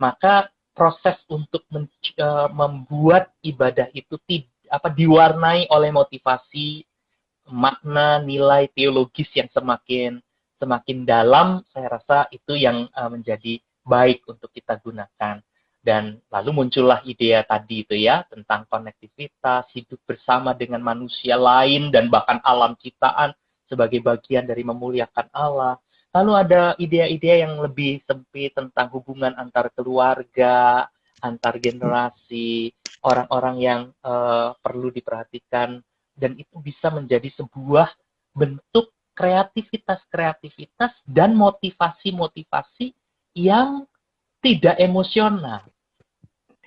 maka proses untuk membuat ibadah itu diwarnai oleh motivasi, makna, nilai teologis yang semakin dalam. Saya rasa itu yang menjadi baik untuk kita gunakan. Dan lalu muncullah ide tadi itu ya, tentang konektivitas, hidup bersama dengan manusia lain dan bahkan alam ciptaan sebagai bagian dari memuliakan Allah. Lalu ada ide-ide yang lebih sempit tentang hubungan antar keluarga, antar generasi, orang-orang yang perlu diperhatikan, dan itu bisa menjadi sebuah bentuk kreativitas dan motivasi-motivasi yang tidak emosional.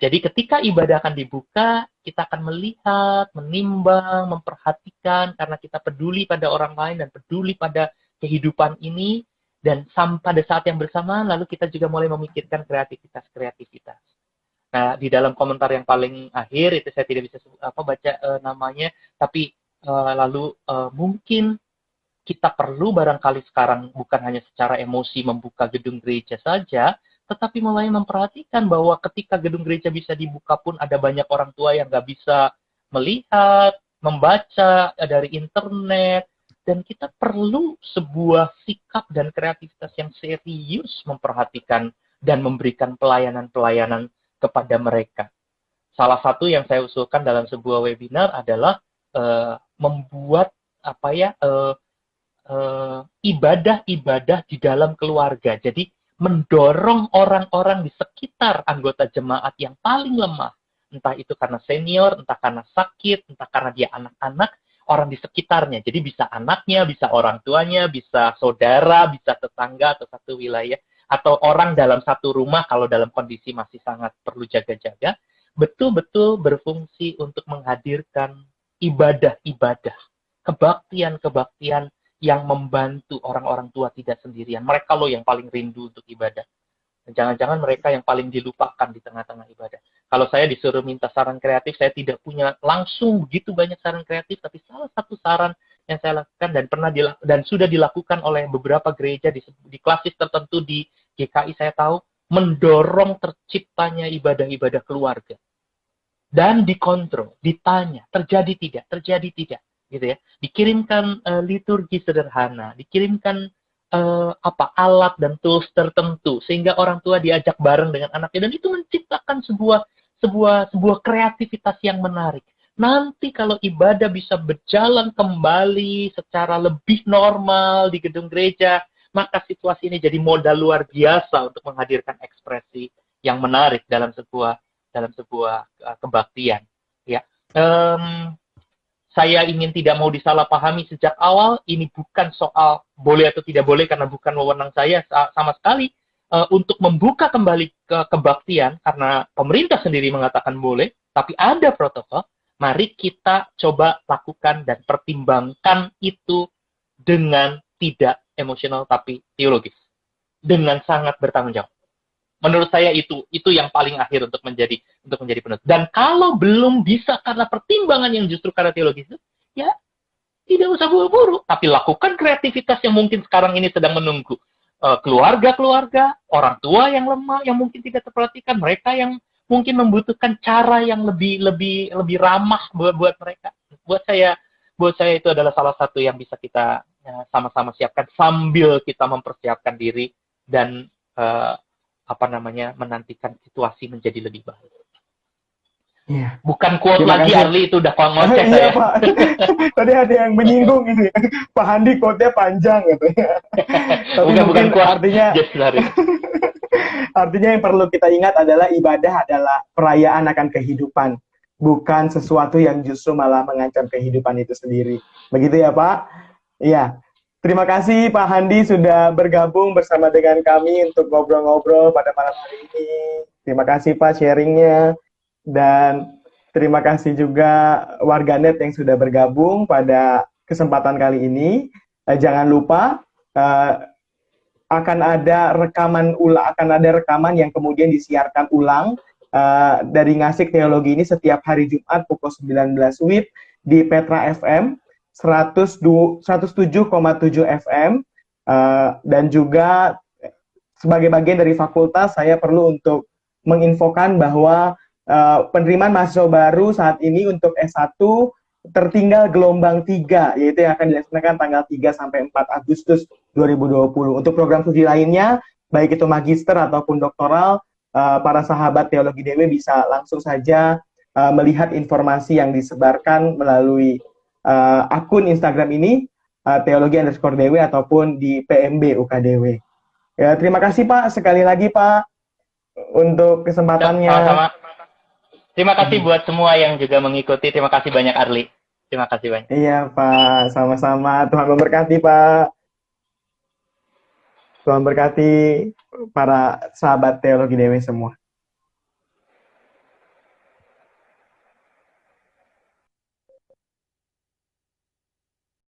Jadi ketika ibadah akan dibuka, kita akan melihat, menimbang, memperhatikan, karena kita peduli pada orang lain dan peduli pada kehidupan ini, dan pada saat yang bersamaan, lalu kita juga mulai memikirkan kreativitas. Nah, di dalam komentar yang paling akhir, itu saya tidak bisa baca namanya, tapi lalu mungkin kita perlu barangkali sekarang bukan hanya secara emosi membuka gedung gereja saja, tetapi mulai memperhatikan bahwa ketika gedung gereja bisa dibuka pun ada banyak orang tua yang nggak bisa melihat, membaca dari internet, dan kita perlu sebuah sikap dan kreativitas yang serius memperhatikan dan memberikan pelayanan-pelayanan kepada mereka. Salah satu yang saya usulkan dalam sebuah webinar adalah membuat ibadah-ibadah di dalam keluarga. Jadi mendorong orang-orang di sekitar anggota jemaat yang paling lemah, entah itu karena senior, entah karena sakit, entah karena dia anak-anak, orang di sekitarnya. Jadi bisa anaknya, bisa orang tuanya, bisa saudara, bisa tetangga atau satu wilayah, atau orang dalam satu rumah kalau dalam kondisi masih sangat perlu jaga-jaga, betul-betul berfungsi untuk menghadirkan ibadah-ibadah, kebaktian-kebaktian yang membantu orang-orang tua tidak sendirian. Mereka loh yang paling rindu untuk ibadah. Jangan-jangan mereka yang paling dilupakan di tengah-tengah ibadah. Kalau saya disuruh minta saran kreatif, saya tidak punya langsung begitu banyak saran kreatif, tapi salah satu saran yang saya lakukan dan sudah dilakukan oleh beberapa gereja di klasis tertentu di GKI, saya tahu, mendorong terciptanya ibadah-ibadah keluarga. Dan dikontrol, ditanya, terjadi tidak, gitu ya. Dikirimkan liturgi sederhana, dikirimkan alat dan tools tertentu sehingga orang tua diajak bareng dengan anaknya, dan itu menciptakan sebuah kreativitas yang menarik. Nanti kalau ibadah bisa berjalan kembali secara lebih normal di gedung gereja, maka situasi ini jadi modal luar biasa untuk menghadirkan ekspresi yang menarik dalam sebuah kebaktian. Ya, saya ingin tidak mau disalahpahami sejak awal. Ini bukan soal boleh atau tidak boleh, karena bukan wewenang saya sama sekali untuk membuka kembali ke kebaktian, karena pemerintah sendiri mengatakan boleh, tapi ada protokol. Mari kita coba lakukan dan pertimbangkan itu dengan tidak emosional tapi teologis, dengan sangat bertanggung jawab. Menurut saya itu yang paling akhir untuk menjadi penutup. Dan kalau belum bisa karena pertimbangan yang justru karena teologis itu, ya tidak usah buru-buru, tapi lakukan kreativitas yang mungkin sekarang ini sedang menunggu. Keluarga-keluarga, orang tua yang lemah, yang mungkin tidak terperhatikan, mereka yang mungkin membutuhkan cara yang lebih ramah buat mereka. Buat saya itu adalah salah satu yang bisa kita sama-sama siapkan sambil kita mempersiapkan diri dan menantikan situasi menjadi lebih baik. Iya. Bukan quote Terima lagi, kasih. Arli, itu udah ngoceh Iya, saya. Pak. Tadi ada yang menyinggung ini. Pak Handi quote-nya panjang katanya. Tapi bukan mungkin quote, artinya just Arli. artinya yang perlu kita ingat adalah ibadah adalah perayaan akan kehidupan, bukan sesuatu yang justru malah mengancam kehidupan itu sendiri. Begitu ya, Pak? Iya. Terima kasih Pak Handi sudah bergabung bersama dengan kami untuk ngobrol-ngobrol pada malam hari ini. Terima kasih Pak sharingnya. Dan terima kasih juga warganet yang sudah bergabung pada kesempatan kali ini. Jangan lupa akan ada rekaman yang kemudian disiarkan ulang dari Ngasik Teologi ini setiap hari Jumat pukul 19 WIB di Petra FM 107,7 FM dan juga sebagai bagian dari fakultas saya perlu untuk menginfokan bahwa penerimaan mahasiswa baru saat ini untuk S1 tertinggal gelombang 3, yaitu yang akan dilaksanakan tanggal 3 sampai 4 Agustus 2020. Untuk program studi lainnya, baik itu magister ataupun doktoral, para sahabat Teologi DW bisa langsung saja melihat informasi yang disebarkan melalui akun Instagram ini, teologi_DW ataupun di PMB UKDW. Ya, terima kasih Pak, sekali lagi Pak, untuk kesempatannya. Sama-sama. Terima kasih buat semua yang juga mengikuti. Terima kasih banyak Arli. Terima kasih banyak. Iya Pak, sama-sama. Tuhan memberkati Pak. Tuhan berkati para sahabat Teologi DW semua.